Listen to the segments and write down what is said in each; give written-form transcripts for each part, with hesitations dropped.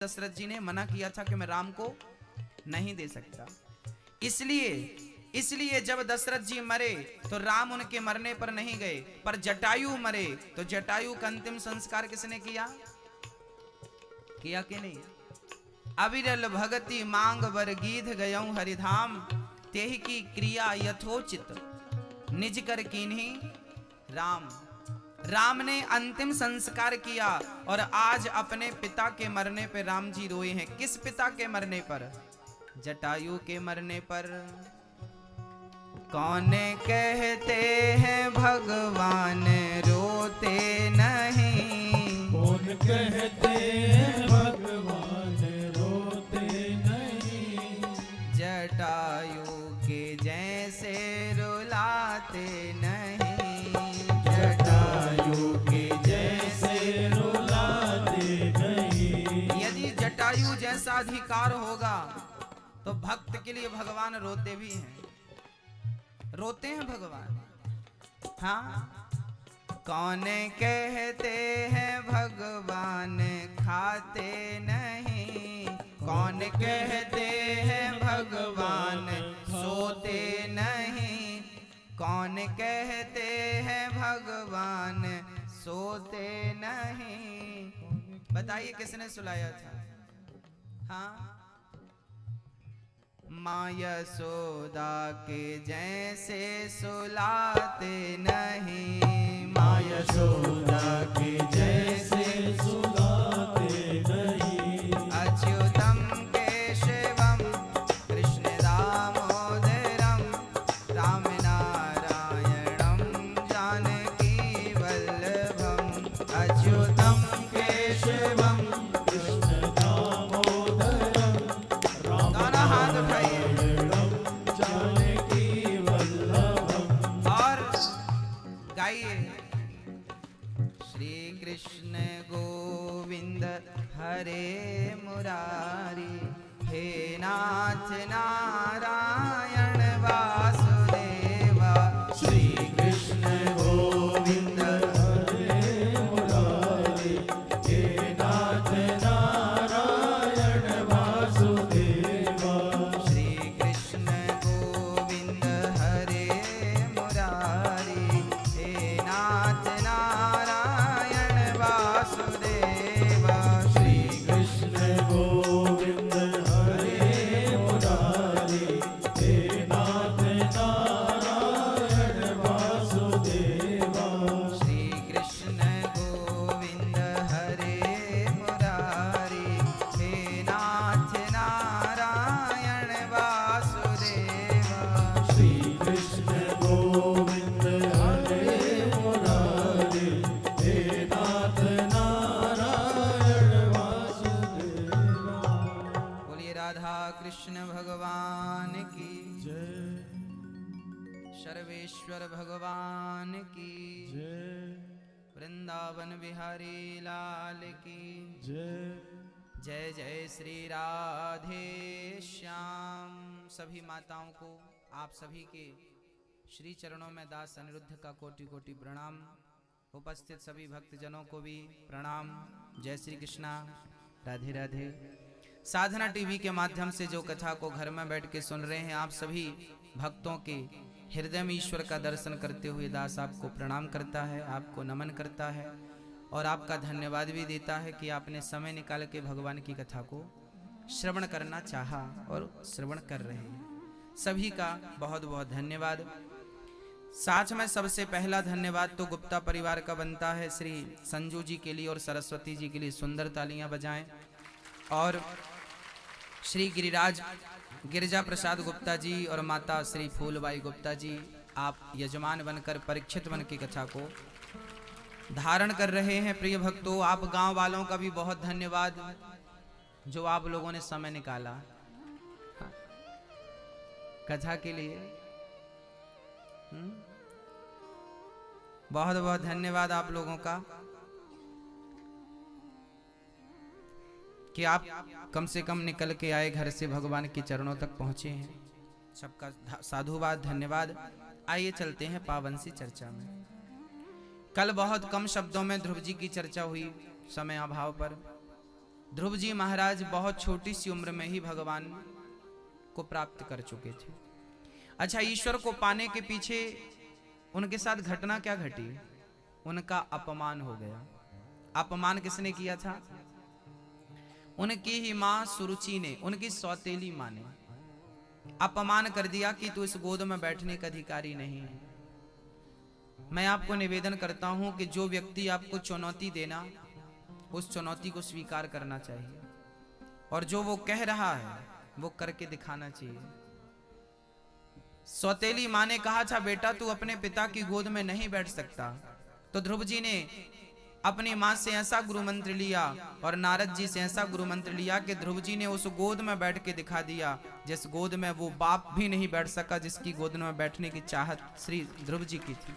दशरथ जी ने मना किया था कि मैं राम को नहीं दे सकता। इसलिए जब दशरथ जी मरे तो राम उनके मरने पर नहीं गए, पर जटायु मरे तो जटायु का अंतिम संस्कार किसने किया कि नहीं? अविरल भगति मांग बर गीध गयऊं हरिधाम, तेहि की क्रिया यथोचित निज कर कीन्ही राम। राम ने अंतिम संस्कार किया और आज अपने पिता के मरने पर राम जी रोए हैं। किस पिता के मरने पर? जटायु के मरने पर। कौन कहते हैं भगवान रोते नहीं, कौन कहते हैं भगवान रोते नहीं, जटायु के जैसे रुलाते नहीं, जटायु के जैसे रुलाते नहीं। यदि जटायु जैसा अधिकार होगा तो भक्त के लिए भगवान रोते भी हैं, रोते हैं भगवान। हाँ, कौन कहते हैं भगवान खाते नहीं, कौन कहते हैं भगवान सोते नहीं, कौन कहते हैं भगवान सोते नहीं। बताइए किसने सुलाया था? हाँ, माँ यशोदा के जैसे सुलाते नहीं, माँ यशोदा के जैसे सुलाते नहीं, अच्युतम केशवम कृष्ण दामोदरम राम नारायणम जानकी वल्लभम, अच्युतम केशवम कृष्ण दामोदरम दोनों हाथ उठाइए जानकी वल्लभम। और गाइए, श्री कृष्ण गोविंद हरे मुरारी, हे नाथ नारायण वासुदेवा, श्री कृष्ण गोविंद हरे मुरारी, हे नाथ नारायण वासुदेवा, श्री कृष्ण गोविंद हरे मुरारी, हे नाथ नारायण वासुदेवा, श्री कृष्ण गोविंद हरे मुरारी, हे नाथ नारायण वासुदेवा, श्री कृष्ण गोविंद हरे मुरारी, हे नाथ नारायण वासुदेवा, श्री कृष्ण गोविंद हरे मुरारी, हे नाथ नारायण वासुदेवा। बोलिए राधा कृष्ण भगवान की, जय सर्वेश्वर भगवान की, जय वृंदावन बिहारी लाल की जय। जय। जय श्री राधे श्याम। सभी माताओं को, आप सभी के श्री चरणों में दास अनिरुद्ध का कोटि कोटि प्रणाम। उपस्थित सभी भक्तजनों को भी प्रणाम। जय श्री कृष्णा, राधे राधे। साधना टीवी के माध्यम से जो कथा को घर में बैठ के सुन रहे हैं, आप सभी भक्तों के हृदय में ईश्वर का दर्शन करते हुए दास आपको प्रणाम करता है, आपको नमन करता है और आपका धन्यवाद भी देता है कि आपने समय निकाल के भगवान की कथा को श्रवण करना चाहा और श्रवण कर रहे हैं। सभी का बहुत बहुत धन्यवाद। साथ में सबसे पहला धन्यवाद तो गुप्ता परिवार का बनता है। श्री संजू जी के लिए और सरस्वती जी के लिए सुंदर तालियां बजाएं। और श्री गिरिजा प्रसाद गुप्ता जी और माता श्री फूलबाई गुप्ता जी, आप यजमान बनकर परीक्षित बन की कथा को धारण कर रहे हैं। प्रिय भक्तों, आप गांव वालों का भी बहुत धन्यवाद जो आप लोगों ने समय निकाला कथा के लिए। बहुत बहुत धन्यवाद आप लोगों का कि आप कम से कम निकल के आए घर से, भगवान के चरणों तक पहुंचे हैं। सबका साधुवाद, धन्यवाद। आइए चलते हैं पावन सी चर्चा में। कल बहुत कम शब्दों में ध्रुव जी की चर्चा हुई समय अभाव पर, ध्रुव जी महाराज बहुत छोटी सी उम्र में ही भगवान को प्राप्त कर चुके थे। अच्छा, ईश्वर को पाने के पीछे उनके साथ घटना क्या घटी? उनका अपमान हो गया। अपमान किसने किया था? उनकी ही मां सुरुचि ने, उनकी सौतेली मां ने अपमान कर दिया कि तू इस गोद में बैठने का अधिकारी नहीं है। मैं आपको निवेदन करता हूं कि जो व्यक्ति आपको चुनौती देना, उस चुनौती को स्वीकार करना चाहिए, और जो वो कह रहा है वो करके दिखाना चाहिए। सौतेली मां ने कहा था, बेटा तू अपने पिता की गोद में नहीं बैठ सकता। तो ध्रुव जी ने अपनी मां से ऐसा गुरु मंत्र लिया और नारद जी से ऐसा गुरु मंत्र लिया कि ध्रुव जी ने उस गोद में बैठ के दिखा दिया जिस गोद में वो बाप भी नहीं बैठ सका, जिसकी गोद में बैठने की चाहत श्री ध्रुव जी की थी।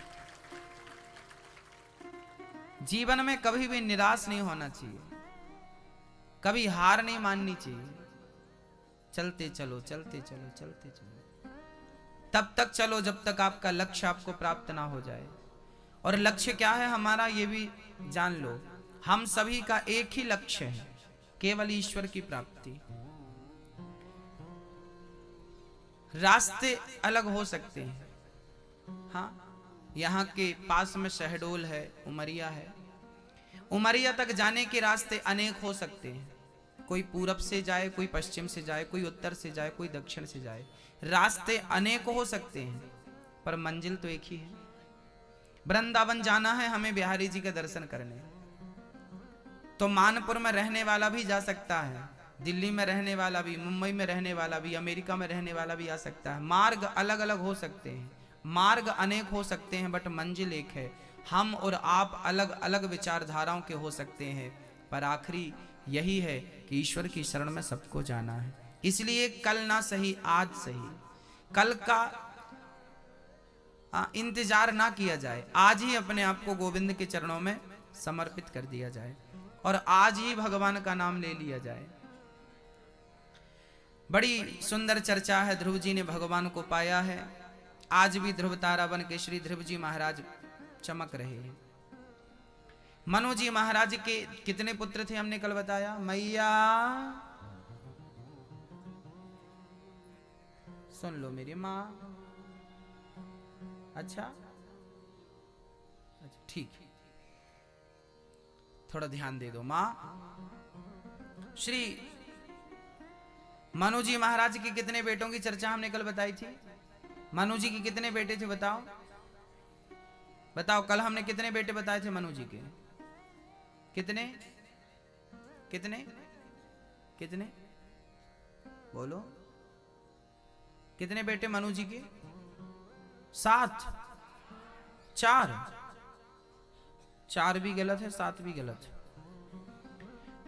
जीवन में कभी भी निराश नहीं होना चाहिए, कभी हार नहीं माननी चाहिए। चलते चलो, चलते चलो, चलते चलो, तब तक चलो जब तक आपका लक्ष्य आपको प्राप्त ना हो जाए। और लक्ष्य क्या है हमारा, ये भी जान लो। हम सभी का एक ही लक्ष्य है, केवल ईश्वर की प्राप्ति। रास्ते अलग हो सकते हैं, हाँ, यहाँ के पास में शहडोल है, उमरिया है। उमरिया तक जाने के रास्ते अनेक हो सकते हैं। कोई पूरब से जाए, कोई पश्चिम से जाए, कोई उत्तर से जाए, कोई दक्षिण से जाए। रास्ते अनेक हो सकते हैं, पर मंजिल तो एक ही है। वृंदावन जाना है हमें बिहारी जी के दर्शन करने, तो मानपुर में रहने वाला भी जा सकता है, दिल्ली में रहने वाला भी, मुंबई में रहने वाला भी, अमेरिका में रहने वाला भी आ सकता है। मार्ग अलग अलग हो सकते हैं, मार्ग अनेक हो सकते हैं, बट मंजिल एक है। हम और आप अलग अलग विचारधाराओं के हो सकते हैं, पर आखिरी यही है कि ईश्वर की शरण में सबको जाना है। इसलिए कल ना सही आज सही, कल का इंतजार ना किया जाए, आज ही अपने आप को गोविंद के चरणों में समर्पित कर दिया जाए और आज ही भगवान का नाम ले लिया जाए। बड़ी सुंदर चर्चा है, ध्रुव जी ने भगवान को पाया है। आज भी ध्रुव तारा बन के श्री ध्रुव जी महाराज चमक रहे हैं। मनु जी महाराज के कितने पुत्र थे हमने कल बताया? मैया सुन लो मेरी माँ। अच्छा ठीक है, थोड़ा ध्यान दे दो माँ। श्री मनु जी महाराज के कितने बेटों की चर्चा हमने कल बताई थी? मनु जी के कितने बेटे थे बताओ? बताओ, कल हमने कितने बेटे बताए थे मनु जी के? कितने कितने कितने बोलो, कितने बेटे मनु जी के? 7। 4 भी गलत है, 7 भी गलत है।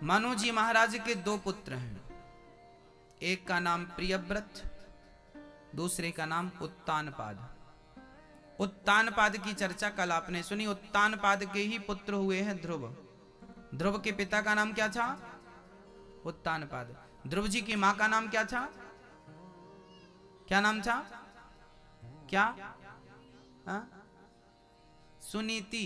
मनु जी महाराज के 2 पुत्र हैं, एक का नाम प्रियव्रत, दूसरे का नाम उत्तानपाद। उत्तानपाद की चर्चा कल आपने सुनी। उत्तानपाद के ही पुत्र हुए हैं ध्रुव। ध्रुव के पिता का नाम क्या था? उत्तानपाद। ध्रुव जी की मां का नाम क्या था? क्या नाम था? क्या? सुनीति।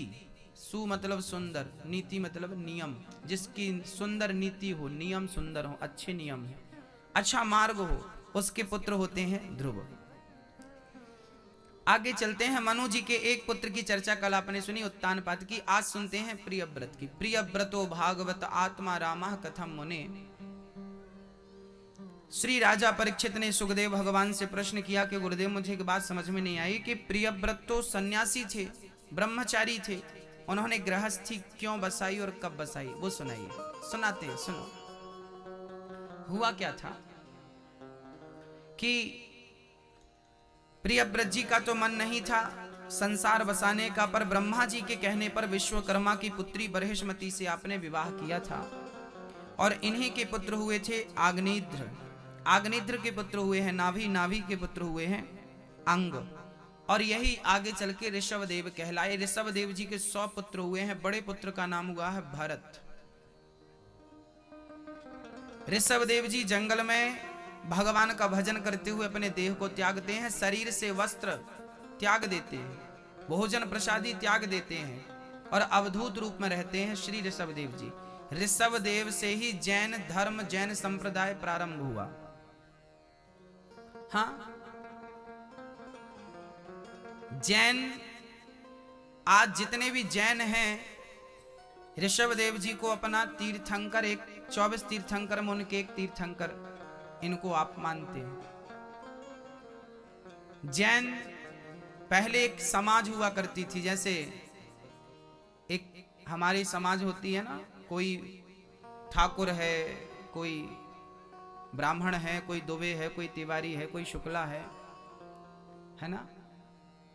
सु मतलब सुंदर, नीति मतलब नियम। जिसकी सुंदर नीति हो, नियम सुंदर हो, अच्छे नियम हो, अच्छा मार्ग हो, उसके पुत्र होते हैं ध्रुव। आगे चलते हैं। मनु जी के एक पुत्र की चर्चा कल आपने सुनी, उत्तानपाद की। आज सुनते हैं प्रियव्रत की। प्रियव्रतो भागवत आत्मा रामः कथम मुने। श्री राजा परीक्षित ने सुखदेव भगवान से प्रश्न किया कि गुरुदेव मुझे एक बात समझ में नहीं आई कि प्रियव्रत तो सन्यासी थे, ब्रह्मचारी थे, उन्होंने गृहस्थी क्यों बसाई और कब बसाई, वो सुनाइए। सुनाते हैं, सुनो। हुआ क्या था कि प्रियव्रत जी का तो मन नहीं था संसार बसाने का, पर ब्रह्मा जी के कहने पर विश्वकर्मा की पुत्री बृहस्पति से आपने विवाह किया था और इन्हीं के पुत्र हुए थे आग्नेत्र। आग्नेत्र के पुत्र हुए हैं नाभि, नाभि के पुत्र हुए हैं अंग, और यही आगे चल के ऋषभदेव कहलाए। ऋषभदेव जी के 100 पुत्र हुए हैं। बड़े पुत्र का नाम हुआ है भरत। ऋषभदेव जी जंगल में भगवान का भजन करते हुए अपने देह को त्यागते हैं, शरीर से वस्त्र त्याग देते हैं, भोजन प्रसादी त्याग देते हैं और अवधूत रूप में रहते हैं श्री ऋषभदेव जी। ऋषभ देव से ही जैन धर्म, जैन संप्रदाय प्रारंभ हुआ। हाँ, जैन आज जितने भी जैन हैं, ऋषभ देव जी को अपना तीर्थंकर, एक 24 तीर्थंकर में उनके एक तीर्थंकर इनको आप मानते हैं। जैन पहले एक समाज हुआ करती थी, जैसे एक हमारी समाज होती है ना, कोई ठाकुर है, कोई ब्राह्मण है, कोई दुबे है, कोई तिवारी है, कोई शुक्ला है ना,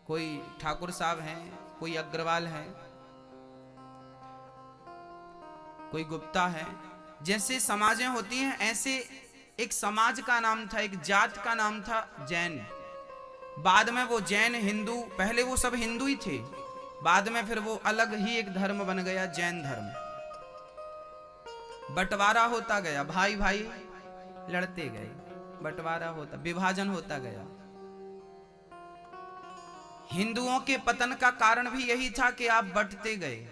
कोई ठाकुर साहब हैं, कोई अग्रवाल है, कोई गुप्ता है। जैसे समाजें होती हैं, ऐसे एक समाज का नाम था, एक जात का नाम था जैन। बाद में वो जैन हिंदू, पहले वो सब हिंदू ही थे, बाद में फिर वो अलग ही एक धर्म बन गया, जैन धर्म। बंटवारा होता गया, भाई भाई लड़ते गए, बंटवारा होता, विभाजन होता गया। हिंदुओं के पतन का कारण भी यही था कि आप बंटते गए,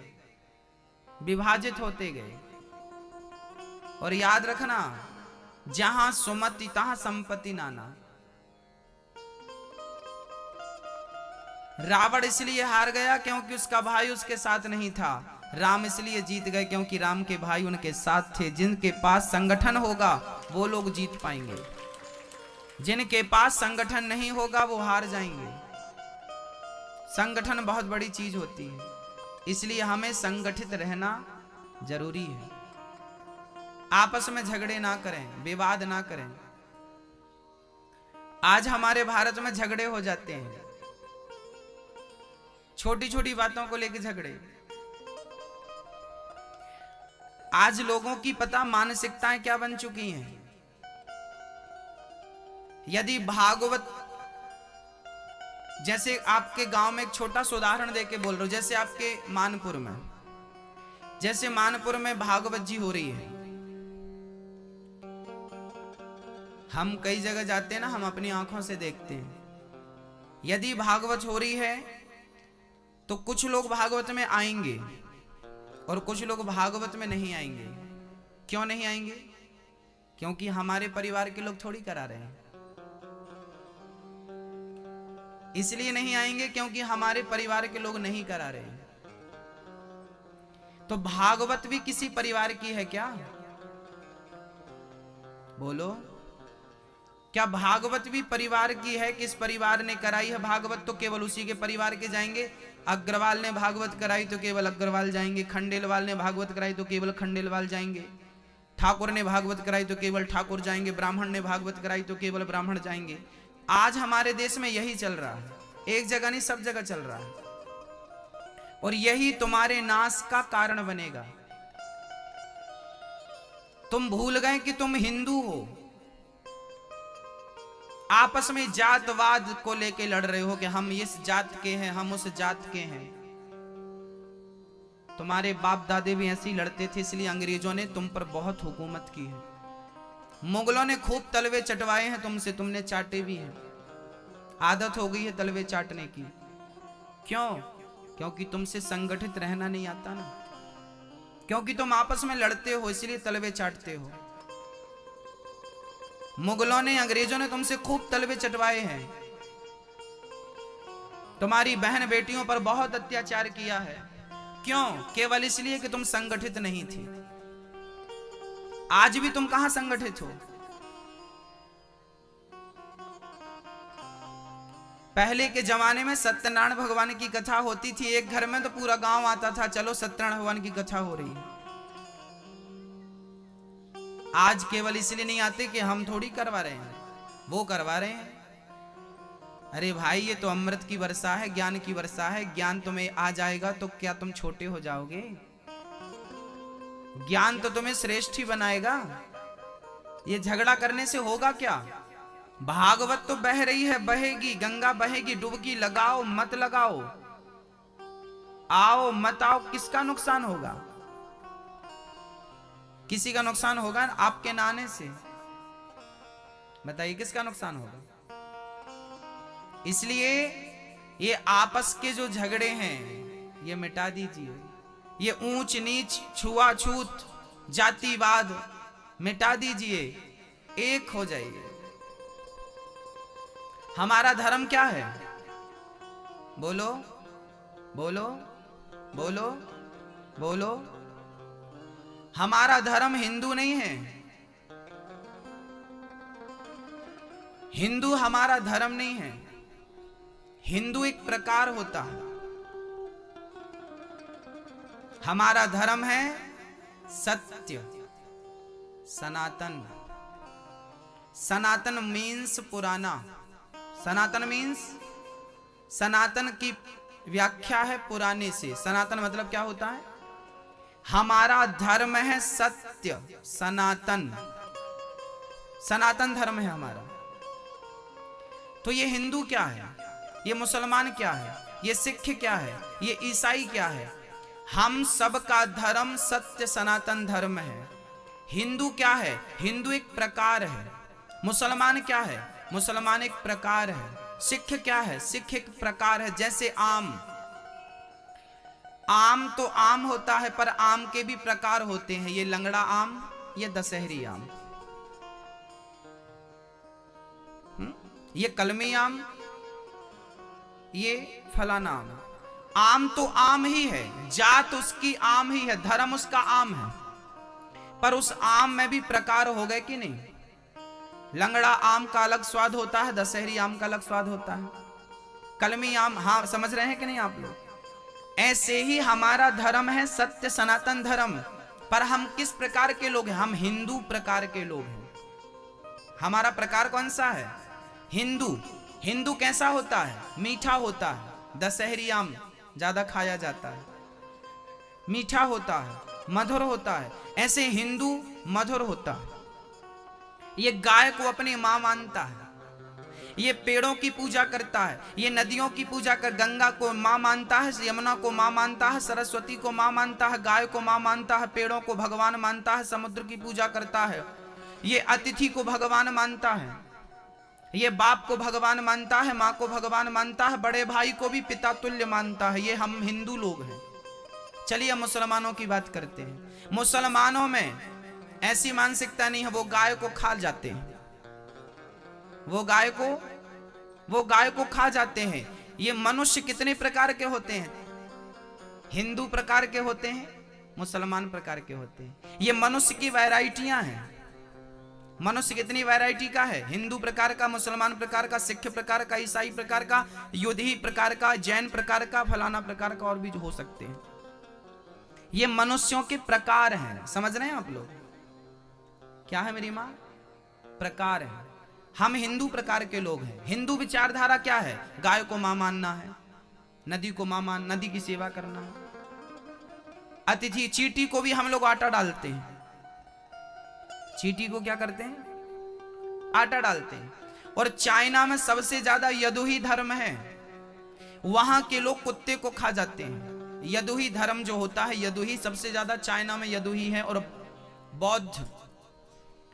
विभाजित होते गए। और याद रखना, जहां सुमति तहां संपत्ति नाना। रावण इसलिए हार गया क्योंकि उसका भाई उसके साथ नहीं था। राम इसलिए जीत गए क्योंकि राम के भाई उनके साथ थे। जिनके पास संगठन होगा वो लोग जीत पाएंगे, जिनके पास संगठन नहीं होगा वो हार जाएंगे। संगठन बहुत बड़ी चीज होती है, इसलिए हमें संगठित रहना जरूरी है। आपस में झगड़े ना करें, विवाद ना करें। आज हमारे भारत में झगड़े हो जाते हैं, छोटी छोटी बातों को लेकर झगड़े। आज लोगों की पता मानसिकताएं क्या बन चुकी हैं। यदि भागवत, जैसे आपके गांव में एक छोटा सा उदाहरण देके बोल रहा हूं, जैसे आपके मानपुर में, जैसे मानपुर में भागवत जी हो रही है। हम कई जगह जाते हैं ना, हम अपनी आंखों से देखते हैं। यदि भागवत हो रही है तो कुछ लोग भागवत में आएंगे और कुछ लोग भागवत में नहीं आएंगे। क्यों नहीं आएंगे? क्योंकि हमारे परिवार के लोग थोड़ी करा रहे हैं। इसलिए नहीं आएंगे क्योंकि हमारे परिवार के लोग नहीं करा रहे हैं। तो भागवत भी किसी परिवार की है क्या? बोलो, क्या भागवत भी परिवार की है? किस परिवार ने कराई है भागवत तो केवल उसी के परिवार के जाएंगे। अग्रवाल ने भागवत कराई तो केवल अग्रवाल जाएंगे, खंडेलवाल ने भागवत कराई तो केवल खंडेलवाल जाएंगे, ठाकुर ने भागवत कराई तो केवल ठाकुर जाएंगे, ब्राह्मण ने भागवत कराई तो केवल ब्राह्मण जाएंगे। आज हमारे देश में यही चल रहा है, एक जगह नहीं सब जगह चल रहा है। और यही तुम्हारे नाश का कारण बनेगा। तुम भूल गए कि तुम हिंदू हो, आपस में जातवाद को लेके लड़ रहे हो कि हम इस जात के हैं, हम उस जात के हैं। तुम्हारे बाप दादे भी ऐसे ही लड़ते थे, इसलिए अंग्रेजों ने तुम पर बहुत हुकूमत की है। मुगलों ने खूब तलवे चटवाए हैं तुमसे, तुमने चाटे भी हैं। आदत हो गई है तलवे चाटने की। क्यों? क्योंकि तुमसे संगठित रहना नहीं आता ना, क्योंकि तुम आपस में लड़ते हो, इसलिए तलवे चाटते हो। मुगलों ने, अंग्रेजों ने तुमसे खूब तलवे चटवाए हैं। तुम्हारी बहन बेटियों पर बहुत अत्याचार किया है। क्यों? केवल इसलिए कि तुम संगठित नहीं थे। आज भी तुम कहां संगठित हो? पहले के जमाने में सत्यनारायण भगवान की कथा होती थी, एक घर में तो पूरा गांव आता था, चलो सत्यनारायण भगवान की कथा हो रही है। आज केवल इसलिए नहीं आते कि हम थोड़ी करवा रहे हैं, वो करवा रहे हैं। अरे भाई, ये तो अमृत की वर्षा है, ज्ञान की वर्षा है। ज्ञान तुम्हें आ जाएगा तो क्या तुम छोटे हो जाओगे? ज्ञान तो तुम्हें श्रेष्ठ ही बनाएगा। ये झगड़ा करने से होगा क्या? भागवत तो बह रही है, बहेगी, गंगा बहेगी, डुबकी लगाओ मत लगाओ, आओ मत आओ, किसका नुकसान होगा? किसी का नुकसान होगा आपके नहाने से। बताइए किसका नुकसान होगा? इसलिए ये आपस के जो झगड़े हैं ये मिटा दीजिए। ये ऊंच नीच, छुआछूत, जातिवाद मिटा दीजिए, एक हो जाइए। हमारा धर्म क्या है? बोलो बोलो बोलो बोलो। हमारा धर्म हिंदू नहीं है। हिंदू हमारा धर्म नहीं है। हिंदू एक प्रकार होता है। हमारा धर्म है सत्य, सनातन। सनातन मीन्स पुराना। सनातन मीन्स, सनातन की व्याख्या है पुराने से। सनातन मतलब क्या होता है? हमारा धर्म है सत्य, सनातन। सनातन धर्म है हमारा। तो ये हिंदू क्या है? ये मुसलमान क्या है? ये सिख क्या है? ये ईसाई क्या है? हम सबका धर्म सत्य सनातन धर्म है। हिंदू क्या है? हिंदू एक प्रकार है। मुसलमान क्या है? मुसलमान एक प्रकार है। सिख क्या है? सिख एक प्रकार है। जैसे आम, आम तो आम होता है, पर आम के भी प्रकार होते हैं। ये लंगड़ा आम, ये दशहरी आम, ये कलमी आम, ये फलाना आम। आम तो आम ही है, जात उसकी आम ही है, धर्म उसका आम है, पर उस आम में भी प्रकार हो गए कि नहीं? लंगड़ा आम का अलग स्वाद होता है, दशहरी आम का अलग स्वाद होता है, कलमी आम। हाँ, समझ रहे हैं कि नहीं आप लोग? ऐसे ही हमारा धर्म है सत्य सनातन धर्म। पर हम किस प्रकार के लोग हैं? हम हिंदू प्रकार के लोग हैं। हमारा प्रकार कौन सा है? हिंदू। हिंदू कैसा होता है? मीठा होता है। दशहरी आम ज्यादा खाया जाता है, मीठा होता है, मधुर होता है। ऐसे हिंदू मधुर होता है। ये गाय को अपनी मां मानता है, ये पेड़ों की पूजा करता है, ये नदियों की पूजा कर, गंगा को मां मानता है, यमुना को मां मानता है, सरस्वती को मां मानता है, गाय को मां मानता है, पेड़ों को भगवान मानता है, समुद्र की पूजा करता है, ये अतिथि को भगवान मानता है, ये बाप को भगवान मानता है, माँ को भगवान मानता है, बड़े भाई को भी पिता तुल्य मानता है। ये हम हिंदू लोग हैं। चलिए मुसलमानों की बात करते हैं। मुसलमानों में ऐसी मानसिकता नहीं है, वो गाय को खा जाते हैं, वो गाय को खा जाते हैं। ये मनुष्य कितने प्रकार के होते हैं? हिंदू प्रकार के होते हैं, मुसलमान प्रकार के होते हैं। ये मनुष्य की वैरायटियां हैं। मनुष्य कितनी वैरायटी का है? हिंदू प्रकार का, मुसलमान प्रकार का, सिख प्रकार का, ईसाई प्रकार का, योधी प्रकार का, जैन प्रकार का, फलाना प्रकार का, और भी हो सकते हैं। ये मनुष्यों के प्रकार हैं। समझ रहे हैं आप लोग? क्या है मेरी मां? प्रकार है। हम हिंदू प्रकार के लोग हैं। हिंदू विचारधारा क्या है? गाय को मां मानना है, नदी को मां मान, नदी की सेवा करना है, अतिथि, चींटी को भी हम लोग आटा डालते हैं। चींटी को क्या करते हैं? आटा डालते हैं। और चाइना में सबसे ज्यादा यदुही धर्म है। वहां के लोग कुत्ते को खा जाते हैं। यदुही धर्म जो होता है, यदुही सबसे ज्यादा चाइना में यदुही है। और बौद्ध,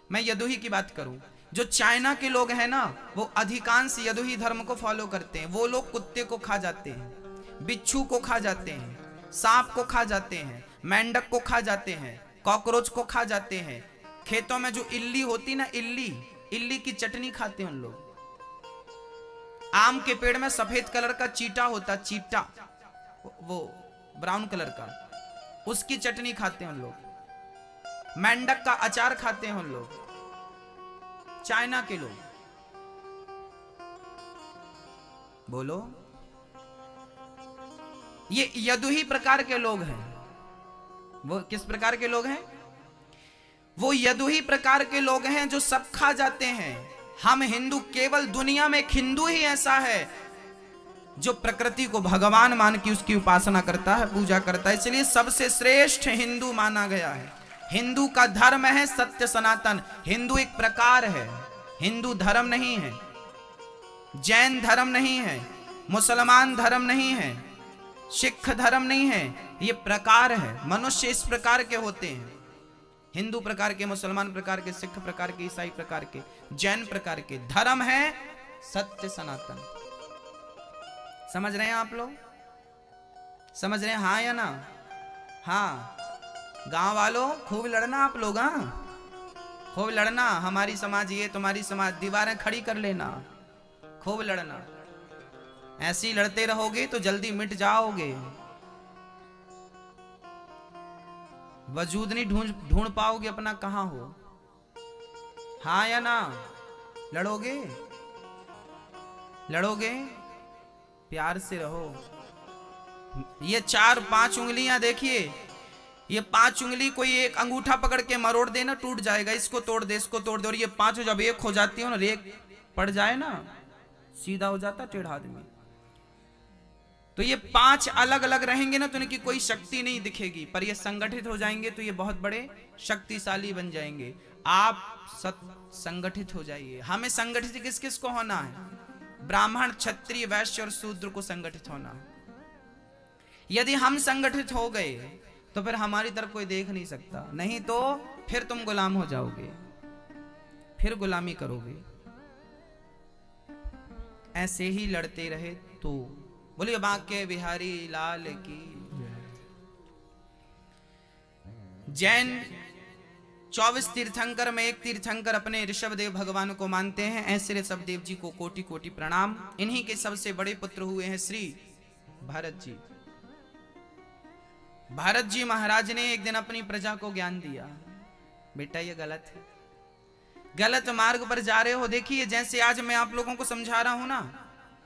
मैं यदुही की बात करूं, जो चाइना के लोग हैं ना, वो अधिकांश यदुही धर्म को फॉलो करते हैं। वो लोग कुत्ते को खा जाते हैं, बिच्छू को खा जाते हैं, सांप को खा जाते हैं, मेंढक को खा जाते हैं, कॉकरोच को खा जाते हैं। खेतों में जो इल्ली होती ना, इल्ली की चटनी खाते हैं उन लोग। आम के पेड़ में सफेद कलर का चीटा होता, चीटा, वो ब्राउन कलर का, उसकी चटनी खाते हैं उन लोग। मेंढक का अचार खाते हैं उन लोग, चाइना के लोग। बोलो, ये यदुही प्रकार के लोग हैं। वो किस प्रकार के लोग हैं? वो यदुही प्रकार के लोग हैं जो सब खा जाते हैं। हम हिंदू, केवल दुनिया में एक हिंदू ही ऐसा है जो प्रकृति को भगवान मान के उसकी उपासना करता है, पूजा करता है। इसलिए सबसे श्रेष्ठ हिंदू माना गया है। हिंदू का धर्म है सत्य सनातन। हिंदू एक प्रकार है, हिंदू धर्म नहीं है, जैन धर्म नहीं है, मुसलमान धर्म नहीं है, सिख धर्म नहीं है। ये प्रकार है। मनुष्य इस प्रकार के होते हैं। हिंदू प्रकार के, मुसलमान प्रकार के, सिख प्रकार के, ईसाई प्रकार के, जैन प्रकार के। धर्म है सत्य सनातन। समझ रहे हैं आप लोग? समझ रहे हैं? हाँ या ना? हाँ। गांव वालों खूब लड़ना आप लोग, हाँ खूब लड़ना। हमारी समाज ये, तुम्हारी समाज, दीवारें खड़ी कर लेना, खूब लड़ना। ऐसे ही लड़ते रहोगे तो जल्दी मिट जाओगे। वजूद नहीं ढूंढ पाओगे अपना कहां हो। हाँ या ना? लड़ोगे? लड़ोगे? प्यार से रहो। ये 4-5 उंगलियां देखिए, ये 5 उंगली कोई एक अंगूठा पकड़ के मरोड़ देना टूट जाएगा। इसको तोड़ दे, इसको तोड़ दे, और ये 5 जब एक हो जाती है ना, एक पड़ जाए ना, सीधा हो जाता टेढ़ा आदमी। तो ये 5 अलग अलग रहेंगे ना तो इनकी कोई शक्ति नहीं दिखेगी, पर ये संगठित हो जाएंगे तो ये बहुत बड़े शक्तिशाली बन जाएंगे। आप संगठित हो जाइए। हमें संगठित किस किस को होना है? ब्राह्मण, क्षत्रिय, वैश्य और शूद्र को संगठित होना है। यदि हम संगठित हो गए तो फिर हमारी तरफ कोई देख नहीं सकता, नहीं तो फिर तुम गुलाम हो जाओगे, फिर गुलामी करोगे। ऐसे ही लड़ते रहे तो। बोलिए बांके बिहारी लाल की। जैन 24 तीर्थंकर में एक तीर्थंकर अपने ऋषभदेव भगवान को मानते हैं। ऐसे ऋषभदेव जी को कोटि कोटि प्रणाम। इन्हीं के सबसे बड़े पुत्र हुए हैं श्री भरत जी। भरत जी महाराज ने एक दिन अपनी प्रजा को ज्ञान दिया, बेटा ये गलत है, गलत मार्ग पर जा रहे हो। देखिए जैसे आज मैं आप लोगों को समझा रहा हूं ना,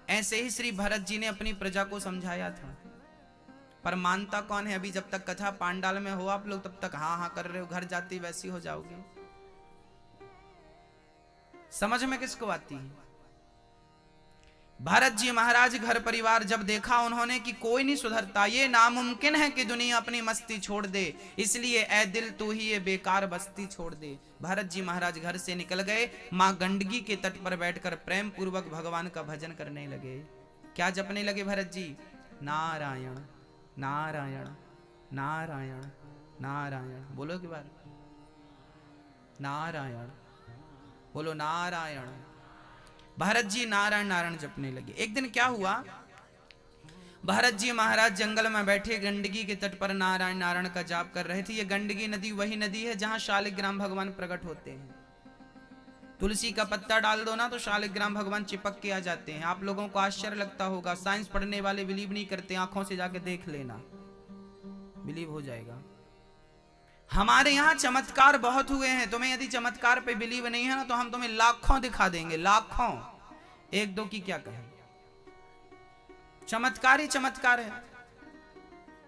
ऐसे ही श्री भरत जी ने अपनी प्रजा को समझाया था। पर मानता कौन है? अभी जब तक कथा पांडाल में हो आप लोग तब तक हाँ हाँ कर रहे हो, घर जाती वैसी हो जाओगे। समझ में किसको आती है? भरत जी महाराज घर परिवार जब देखा उन्होंने कि कोई नहीं सुधरता, ये नामुमकिन है कि दुनिया अपनी मस्ती छोड़ दे, इसलिए ए दिल तू ही ये बेकार बस्ती छोड़ दे। भरत जी महाराज घर से निकल गए, मां गंडकी के तट पर बैठकर प्रेम पूर्वक भगवान का भजन करने लगे। क्या जपने लगे भरत जी? नारायण नारायण नारायण नारायण। बोलो की बार नारायण, बोलो नारायण। भरत जी नारायण नारायण जपने लगे। एक दिन क्या हुआ, भरत जी महाराज जंगल में बैठे गंडकी के तट पर नारायण नारायण का जाप कर रहे थे। ये गंडकी नदी वही नदी है जहां शालिग्राम भगवान प्रकट होते हैं। तुलसी का पत्ता डाल दो ना तो शालिग्राम भगवान चिपक के आ जाते हैं। आप लोगों को आश्चर्य लगता होगा, साइंस पढ़ने वाले बिलीव नहीं करते, आंखों से जाके देख लेना, बिलीव हो जाएगा। हमारे यहाँ चमत्कार बहुत हुए हैं। तुम्हें यदि चमत्कार पे बिलीव नहीं है ना तो हम तुम्हें लाखों दिखा देंगे, लाखों, एक दो की क्या कहें। चमत्कार ही चमत्कार है।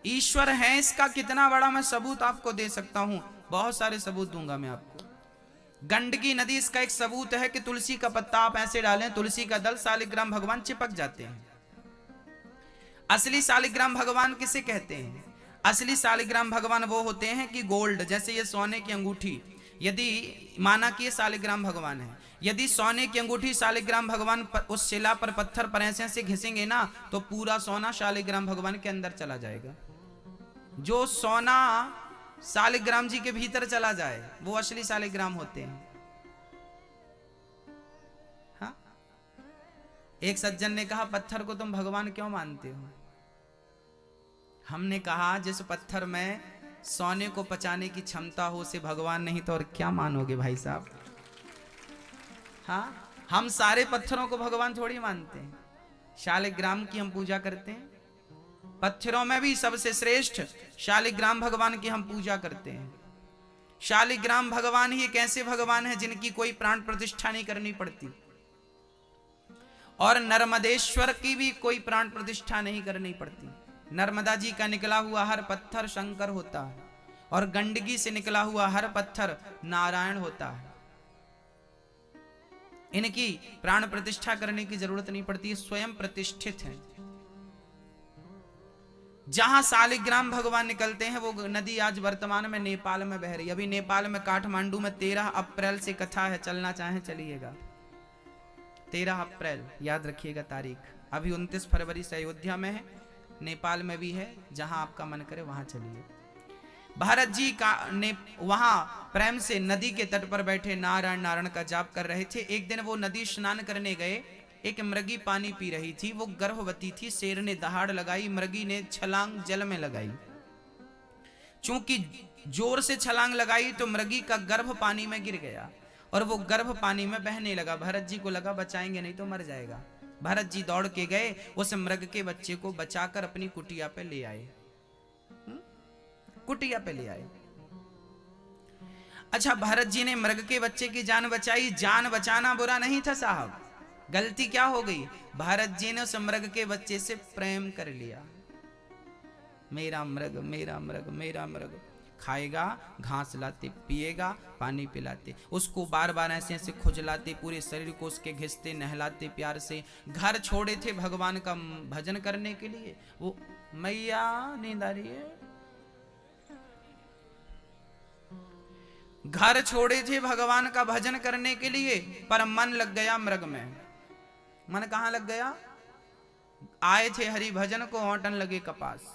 ईश्वर है, इसका कितना बड़ा मैं सबूत आपको दे सकता हूं, बहुत सारे सबूत दूंगा मैं आपको। गंडकी नदी इसका एक सबूत है कि तुलसी का पत्ता आप ऐसे डालें, तुलसी का दल, शालिग्राम भगवान चिपक जाते हैं। असली शालिग्राम भगवान किसे कहते हैं? असली शालिग्राम भगवान वो होते हैं कि गोल्ड, जैसे ये सोने की अंगूठी, यदि माना कि ये शालिग्राम भगवान है, यदि सोने की अंगूठी शालिग्राम भगवान पर, उस शिला पर, पत्थर पर ऐसे ऐसे घिसेंगे ना तो पूरा सोना शालिग्राम भगवान के अंदर चला जाएगा। जो सोना शालिग्राम जी के भीतर चला जाए वो असली शालिग्राम होते हैं। हाँ? एक सज्जन ने कहा पत्थर को तुम भगवान क्यों मानते हो? हमने कहा जिस पत्थर में सोने को पचाने की क्षमता हो उसे भगवान नहीं तो और क्या मानोगे भाई साहब? हाँ, हम सारे पत्थरों को भगवान थोड़ी मानते हैं, शालिग्राम की हम पूजा करते हैं। पत्थरों में भी सबसे श्रेष्ठ शालिग्राम भगवान की हम पूजा करते हैं। शालिग्राम भगवान ही एक ऐसे भगवान है जिनकी कोई प्राण प्रतिष्ठा नहीं करनी पड़ती, और नर्मदेश्वर की भी कोई प्राण प्रतिष्ठा नहीं करनी पड़ती। नर्मदा जी का निकला हुआ हर पत्थर शंकर होता है, और गंडकी से निकला हुआ हर पत्थर नारायण होता है। इनकी प्राण प्रतिष्ठा करने की जरूरत नहीं पड़ती, स्वयं प्रतिष्ठित है। जहां शालिग्राम भगवान निकलते हैं वो नदी आज वर्तमान में नेपाल में बह रही है। अभी नेपाल में काठमांडू में 13 अप्रैल से कथा है, चलना चाहे चलिएगा। 13 अप्रैल याद रखिएगा तारीख। अभी 29 फरवरी से अयोध्या में है, नेपाल में भी है, जहां आपका मन करे वहां चलिए। भारत जी का ने वहां प्रेम से नदी के तट पर बैठे नारायण नारायण का जाप कर रहे थे। एक दिन वो नदी स्नान करने गए, एक मृगी पानी पी रही थी, वो गर्भवती थी। शेर ने दहाड़ लगाई, मृगी ने छलांग जल में लगाई। चूंकि जोर से छलांग लगाई तो मृगी का गर्भ पानी में गिर गया और वो गर्भ पानी में बहने लगा। भरत जी को लगा बचाएंगे नहीं तो मर जाएगा। भरत जी दौड़ के गए, उस मृग के बच्चे को बचाकर अपनी कुटिया पे ले आए। कुटिया पे ले आए। अच्छा, भरत जी ने मृग के बच्चे की जान बचाई। जान बचाना बुरा नहीं था साहब, गलती क्या हो गई? भरत जी ने उस मृग के बच्चे से प्रेम कर लिया। मेरा मृग, मेरा मृग, मेरा मृग। खाएगा, घास लाते, पिएगा, पानी पिलाते, उसको बार बार ऐसे ऐसे खुजलाते, पूरे शरीर को उसके घिसते, नहलाते प्यार से। घर छोड़े थे भगवान का भजन करने के लिए। वो मैया नींद आ रही है। घर छोड़े थे भगवान का भजन करने के लिए, पर मन लग गया मृग में। मन कहां लग गया? आए थे हरि भजन को, औंटन लगे कपास।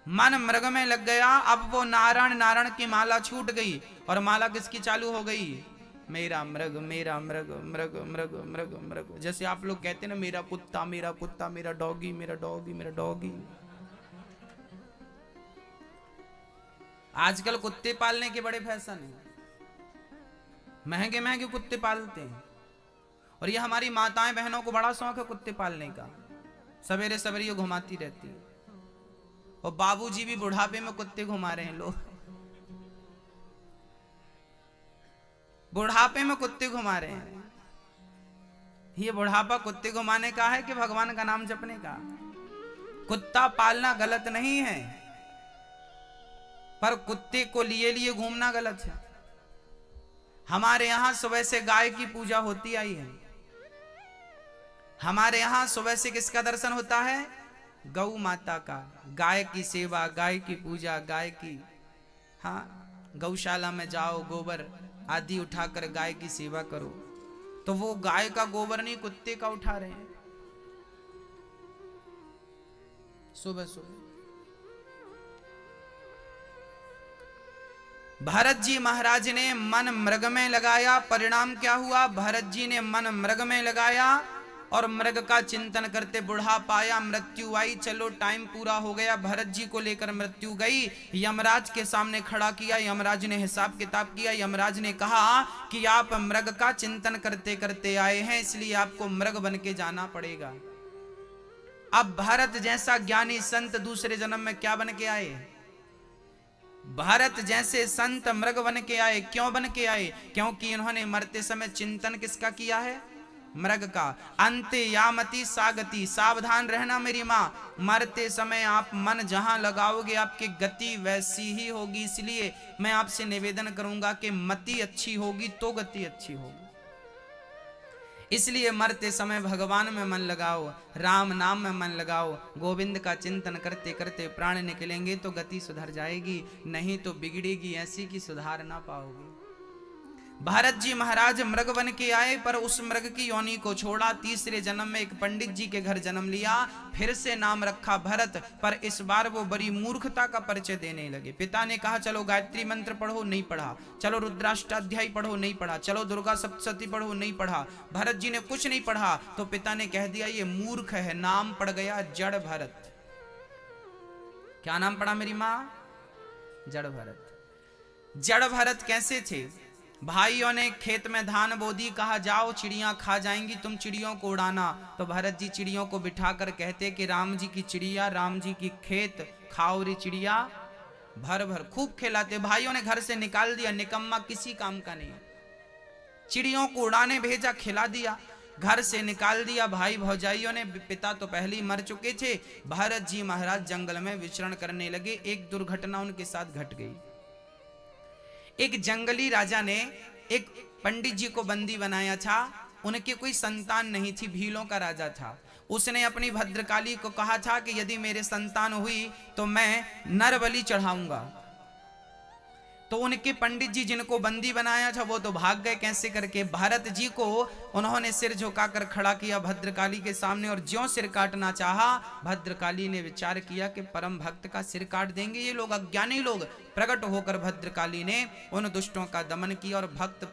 मन मृग में लग गया। अब वो नारायण नारायण की माला छूट गई और माला किसकी चालू हो गई? मेरा मृग, मेरा मृग, मृग मृग मृग मृग। जैसे आप लोग कहते ना मेरा कुत्ता, मेरा कुत्ता, मेरा डॉगी, मेरा डॉगी, मेरा डॉगी। आजकल कुत्ते पालने के बड़े फैशन है, महंगे महंगे कुत्ते पालते हैं। और ये हमारी माताएं बहनों को बड़ा शौक है कुत्ते पालने का, सवेरे सवेरे ये घुमाती रहती है। और बाबूजी भी बुढ़ापे में कुत्ते घुमा रहे हैं। लोग बुढ़ापे में कुत्ते घुमा रहे हैं। ये बुढ़ापा कुत्ते घुमाने का है कि भगवान का नाम जपने का? कुत्ता पालना गलत नहीं है, पर कुत्ते को लिए लिए घूमना गलत है। हमारे यहां सुबह से गाय की पूजा होती आई है। हमारे यहां सुबह से किसका दर्शन होता है? गौ माता का। गाय की सेवा, गाय की पूजा, गाय की, हाँ, गौशाला में जाओ, गोबर आदि उठाकर गाय की सेवा करो। तो वो गाय का गोबर नहीं, कुत्ते का उठा रहे हैं सुबह सुबह। भरत जी महाराज ने मन मृग में लगाया। परिणाम क्या हुआ? भरत जी ने मन मृग में लगाया और मृग का चिंतन करते बुढ़ा पाया, मृत्यु आई। चलो टाइम पूरा हो गया, भरत जी को लेकर मृत्यु गई। यमराज के सामने खड़ा किया, यमराज ने हिसाब किताब किया। यमराज ने कहा कि आप मृग का चिंतन करते करते आए हैं, इसलिए आपको मृग बन के जाना पड़ेगा। अब भरत जैसा ज्ञानी संत दूसरे जन्म में क्या बन के आए? भरत जैसे संत मृग बन के आए। क्यों बन के आए? क्योंकि इन्होंने मरते समय चिंतन किसका किया है? मृग का। अंते यामति सागति, सावधान रहना मेरी मां, मरते समय आप मन जहां लगाओगे आपकी गति वैसी ही होगी। इसलिए मैं आपसे निवेदन करूंगा कि मति अच्छी होगी तो गति अच्छी होगी। इसलिए मरते समय भगवान में मन लगाओ, राम नाम में मन लगाओ, गोविंद का चिंतन करते करते प्राण निकलेंगे तो गति सुधर जाएगी, नहीं तो बिगड़ेगी ऐसी कि सुधार ना पाओगे। भरत जी महाराज मृग बन के आए, पर उस मृग की योनि को छोड़ा। तीसरे जन्म में एक पंडित जी के घर जन्म लिया, फिर से नाम रखा भरत। पर इस बार वो बड़ी मूर्खता का परिचय देने लगे। पिता ने कहा चलो गायत्री मंत्र पढ़ो, नहीं पढ़ा। चलो रुद्राष्टाध्यायी पढ़ो, नहीं पढ़ा। चलो दुर्गा सप्तशती पढ़ो, नहीं पढ़ा। भरत जी ने कुछ नहीं पढ़ा तो पिता ने कह दिया ये मूर्ख है, नाम पड़ गया जड़ भरत। क्या नाम पड़ा मेरी माँ? जड़ भरत। जड़ भरत कैसे थे? भाइयों ने खेत में धान बो दी, कहा जाओ चिड़ियां खा जाएंगी, तुम चिड़ियों को उड़ाना। तो भरत जी चिड़ियों को बिठाकर कहते कि राम जी की चिड़िया, राम जी की खेत, खाओ रे चिड़िया भर भर। खूब खिलाते। भाइयों ने घर से निकाल दिया, निकम्मा किसी काम का नहीं। चिड़ियों को उड़ाने भेजा, खिला दिया, घर से निकाल दिया। भाई भौजाइयों ने, पिता तो पहले ही मर चुके थे। भरत जी महाराज जंगल में विचरण करने लगे। एक दुर्घटना उनके साथ घट गई। एक जंगली राजा ने एक पंडित जी को बंदी बनाया था। उनके कोई संतान नहीं थी, भीलों का राजा था। उसने अपनी भद्रकाली को कहा था कि यदि मेरे संतान हुई तो मैं नर बलि चढ़ाऊंगा। तो उनके पंडित जी जिनको बंदी बनाया था वो तो भाग गए कैसे करके। भरत जी को उन्होंने सिर झुकाकर खड़ा किया भद्रकाली के सामने, और ज्यों सिर काटना चाहा, भद्रकाली ने विचार किया कि परम भक्त का सिर काट देंगे ये लोग, अज्ञानी लोग। प्रकट होकर भद्रकाली ने उन दुष्टों का दमन किया और भक्त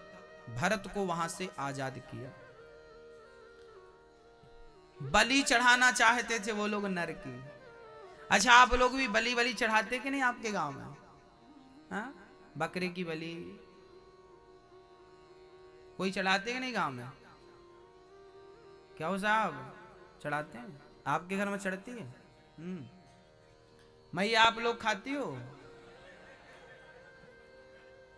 भरत को वहां से आजाद किया। बलि चढ़ाना चाहते थे वो लोग नर की। अच्छा, आप लोग भी बलि बलि चढ़ाते कि नहीं आपके गांव में? हाँ, बकरे की बलि कोई चढ़ाते कि नहीं गांव में? क्या हो साहब, चढ़ाते हैं? आपके घर में चढ़ती है? मैया आप लोग खाती हो?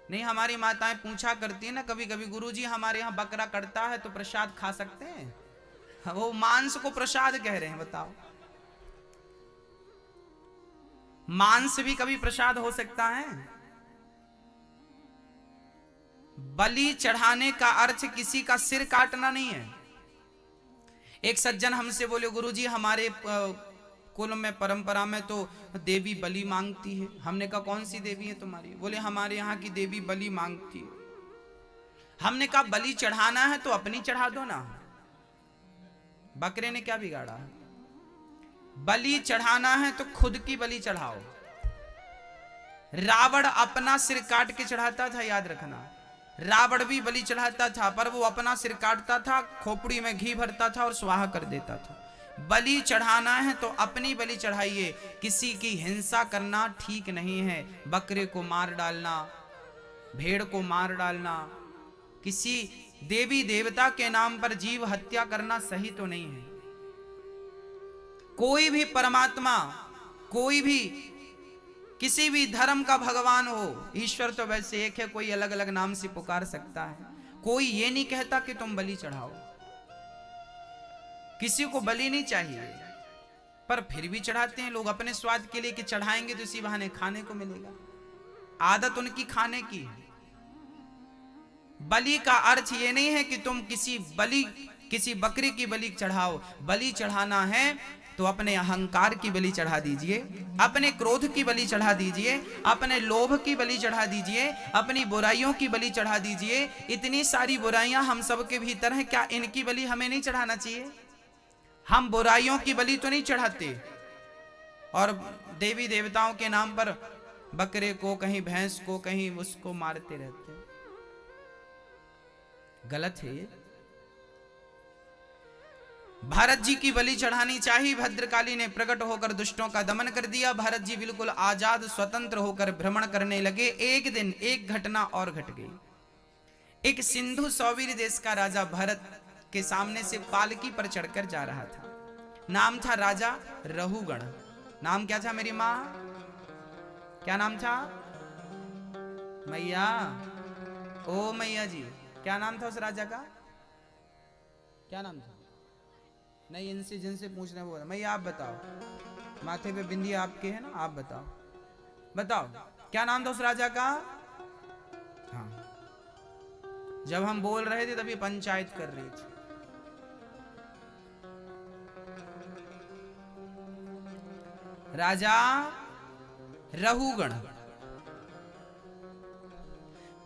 नहीं, हमारी माताएं पूछा करती है ना कभी कभी, गुरुजी हमारे यहाँ बकरा कटता है तो प्रसाद खा सकते हैं? वो मांस को प्रसाद कह रहे हैं, बताओ। मांस भी कभी प्रसाद हो सकता है? बलि चढ़ाने का अर्थ किसी का सिर काटना नहीं है। एक सज्जन हमसे बोले, गुरुजी हमारे कुल में परंपरा में तो देवी बलि मांगती है। हमने कहा कौन सी देवी है तुम्हारी? बोले हमारे यहाँ की देवी बलि मांगती है। हमने कहा बलि चढ़ाना है तो अपनी चढ़ा दो ना, बकरे ने क्या बिगाड़ा? बलि चढ़ाना है तो खुद की बलि चढ़ाओ। रावण अपना सिर काट के चढ़ाता था, याद रखना। रावण भी बलि चढ़ाता था, पर वो अपना सिर काटता था, खोपड़ी में घी भरता था और स्वाहा कर देता था। बलि चढ़ाना है तो अपनी बलि चढ़ाइए। किसी की हिंसा करना ठीक नहीं है। बकरे को मार डालना, भेड़ को मार डालना, किसी देवी देवता के नाम पर जीव हत्या करना सही तो नहीं है। कोई भी परमात्मा, कोई भी किसी भी धर्म का भगवान हो, ईश्वर तो वैसे एक है, कोई अलग अलग नाम से पुकार सकता है। कोई ये नहीं कहता कि तुम बलि चढ़ाओ, किसी को बलि नहीं चाहिए, पर फिर भी चढ़ाते हैं लोग अपने स्वाद के लिए कि चढ़ाएंगे तो इसी बहाने खाने को मिलेगा। आदत उनकी खाने की है। बलि का अर्थ ये नहीं है कि तुम किसी बकरी की बलि चढ़ाओ। बलि चढ़ाना है तो अपने अहंकार की बलि चढ़ा दीजिए, अपने क्रोध की बलि चढ़ा दीजिए, अपने लोभ की बलि चढ़ा दीजिए, अपनी बुराइयों की बलि चढ़ा दीजिए। इतनी सारी बुराइयां हम सबके भीतर हैं, क्या इनकी बलि हमें नहीं चढ़ाना चाहिए? हम बुराइयों की बलि तो नहीं चढ़ाते और देवी देवताओं के नाम पर बकरे को, कहीं भैंस को, कहीं उसको मारते रहते। गलत है ये। भारत जी की बलि चढ़ानी चाहिए। भद्रकाली ने प्रकट होकर दुष्टों का दमन कर दिया। भारत जी बिल्कुल आजाद स्वतंत्र होकर भ्रमण करने लगे। एक दिन एक घटना और घट गई। एक सिंधु सौवीर देश का राजा भारत के सामने से पालकी पर चढ़कर जा रहा था। नाम था राजा रहुगण। नाम क्या था मेरी माँ? क्या नाम था? मैया, ओ मैया जी, क्या नाम था उस राजा का? क्या नाम था? नहीं, इनसे जिनसे पूछ रहे हैं वो मैया आप बताओ। माथे पे बिंदी आपके है ना, आप बताओ, बताओ क्या नाम था उस राजा का? हाँ, जब हम बोल रहे थे तभी पंचायत कर रही थी। राजा रहुगण।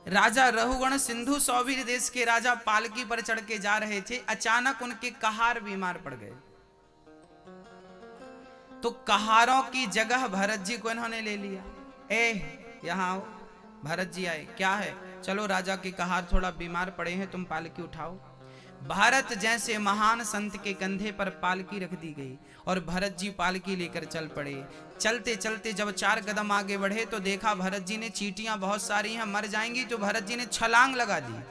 राजा रहुगण सिंधु सौवीर देश के राजा पालकी पर चढ़ के जा रहे थे। अचानक उनके कहार बीमार पड़ गए, तो कहारों की जगह भरत जी को इन्होंने ले लिया। यहाँ आओ। भरत जी आए। क्या है? चलो राजा के कहार थोड़ा बीमार पड़े हैं, तुम पालकी उठाओ। भारत जैसे महान संत के कंधे पर पालकी रख दी गई और भरत जी पालकी लेकर चल पड़े। चलते चलते जब 4 कदम आगे बढ़े तो देखा भरत जी ने चींटियां बहुत सारी हैं, मर जाएंगी, तो भरत जी ने छलांग लगा दी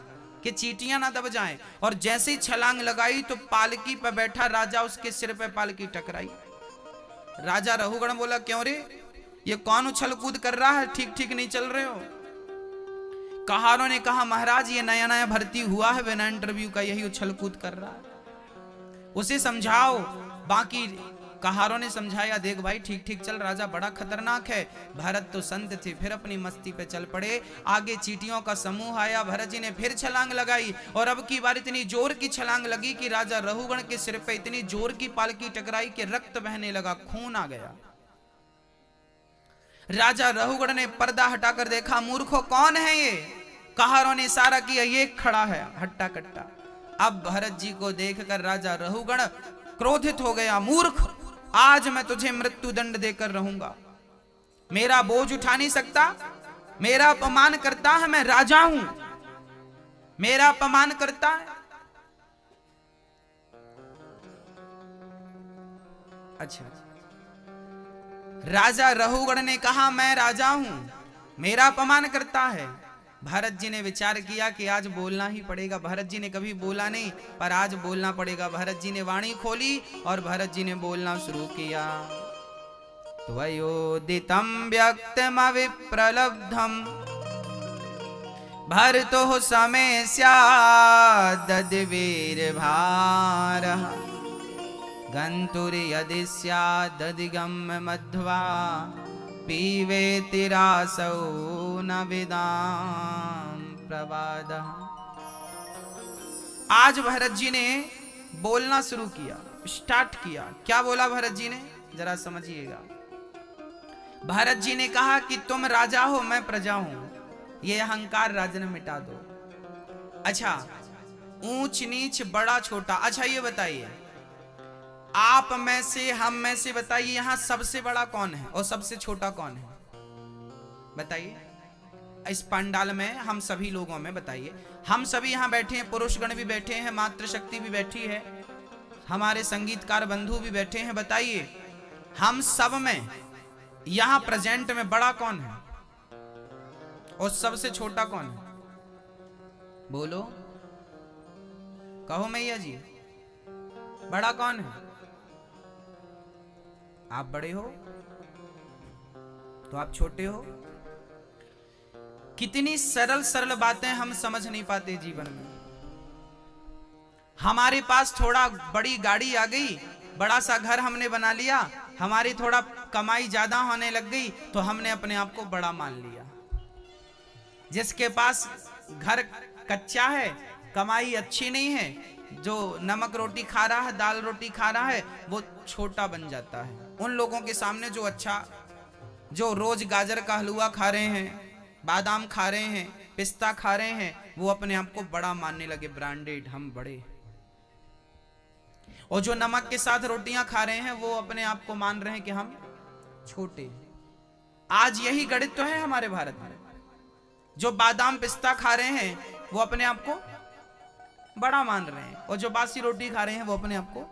कि चींटियां ना दब जाएं। और जैसे ही छलांग लगाई तो पालकी पर बैठा राजा, उसके सिर पे पालकी टकराई। राजा रहुगण बोला, क्यों रे, ये कौन उछल कूद कर रहा है? ठीक ठीक नहीं चल रहे हो। कहारों ने कहा, महाराज ये नया नया भर्ती हुआ है बिना इंटरव्यू का, यही उछल कूद कर रहा है, उसे समझाओ। बाकी कहारों ने समझाया, देख भाई ठीक ठीक चल, राजा बड़ा खतरनाक है। भरत तो संत थे, फिर अपनी मस्ती पे चल पड़े। आगे चींटियों का समूह आया, भरत जी ने फिर छलांग लगाई और अब की बार इतनी जोर की छलांग लगी कि राजा रहुगण के सिर पे इतनी जोर की पालकी टकराई कि रक्त बहने लगा, खून आ गया। राजा रहुगण ने पर्दा हटाकर देखा, मूर्खों कौन है ये? कहारों ने इशारा किया, ये खड़ा है हट्टा कट्टा। अब भरत जी को देखकर राजा रहुगण क्रोधित हो गया, मूर्ख, आज मैं तुझे मृत्यु दंड देकर रहूंगा। मेरा बोझ उठा नहीं सकता, मेरा अपमान करता है, मैं राजा हूं, मेरा अपमान करता है। अच्छा, राजा रहुगण ने कहा मैं राजा हूं, मेरा अपमान करता है। भरत जी ने विचार किया कि आज बोलना ही पड़ेगा। भरत जी ने कभी बोला नहीं, पर आज बोलना पड़ेगा। भरत जी ने वाणी खोली और भरत जी ने बोलना शुरू किया। त्वयोदितं व्यक्तमविप्रलब्धं भर्तुः समे स्यादद्वीरभारः गन्तुर्यदि स्यादधिगम्य मध्वा पीवेतिरासौ न विदां प्रवादः। आज भरत जी ने बोलना शुरू किया, स्टार्ट किया। क्या बोला भरत जी ने, जरा समझिएगा। भरत जी ने कहा कि तुम राजा हो, मैं प्रजा हूं, ये अहंकार राजा ने मिटा दो। अच्छा, ऊंच नीच बड़ा छोटा, अच्छा ये बताइए आप में से, हम में से बताइए यहां सबसे बड़ा कौन है और सबसे छोटा कौन है? बताइए इस पंडाल में, हम सभी लोगों में बताइए। हम सभी यहां बैठे हैं, पुरुषगण भी बैठे हैं, मातृशक्ति भी बैठी है, हमारे संगीतकार बंधु भी बैठे हैं। बताइए हम सब में यहां प्रेजेंट में बड़ा कौन है और सबसे छोटा कौन है? बोलो, कहो मैया जी, बड़ा कौन है? आप बड़े हो तो आप छोटे हो। कितनी सरल सरल बातें हम समझ नहीं पाते जीवन में। हमारे पास थोड़ा बड़ी गाड़ी आ गई, बड़ा सा घर हमने बना लिया, हमारी थोड़ा कमाई ज्यादा होने लग गई तो हमने अपने आप को बड़ा मान लिया। जिसके पास घर कच्चा है, कमाई अच्छी नहीं है, जो नमक रोटी खा रहा है, दाल रोटी खा रहा है, वो छोटा बन जाता है उन लोगों के सामने जो अच्छा, जो रोज गाजर का हलवा खा रहे हैं, बादाम खा रहे हैं, पिस्ता खा रहे हैं, वो अपने आप को बड़ा मानने लगे, ब्रांडेड, हम बड़े। और जो नमक के साथ रोटियां खा रहे हैं वो अपने आप को मान रहे हैं कि हम छोटे। आज यही गणित तो है हमारे भारत में। जो बादाम पिस्ता खा रहे हैं वो अपने आप को बड़ा मान रहे हैं, और जो बासी रोटी खा रहे हैं वो अपने आप को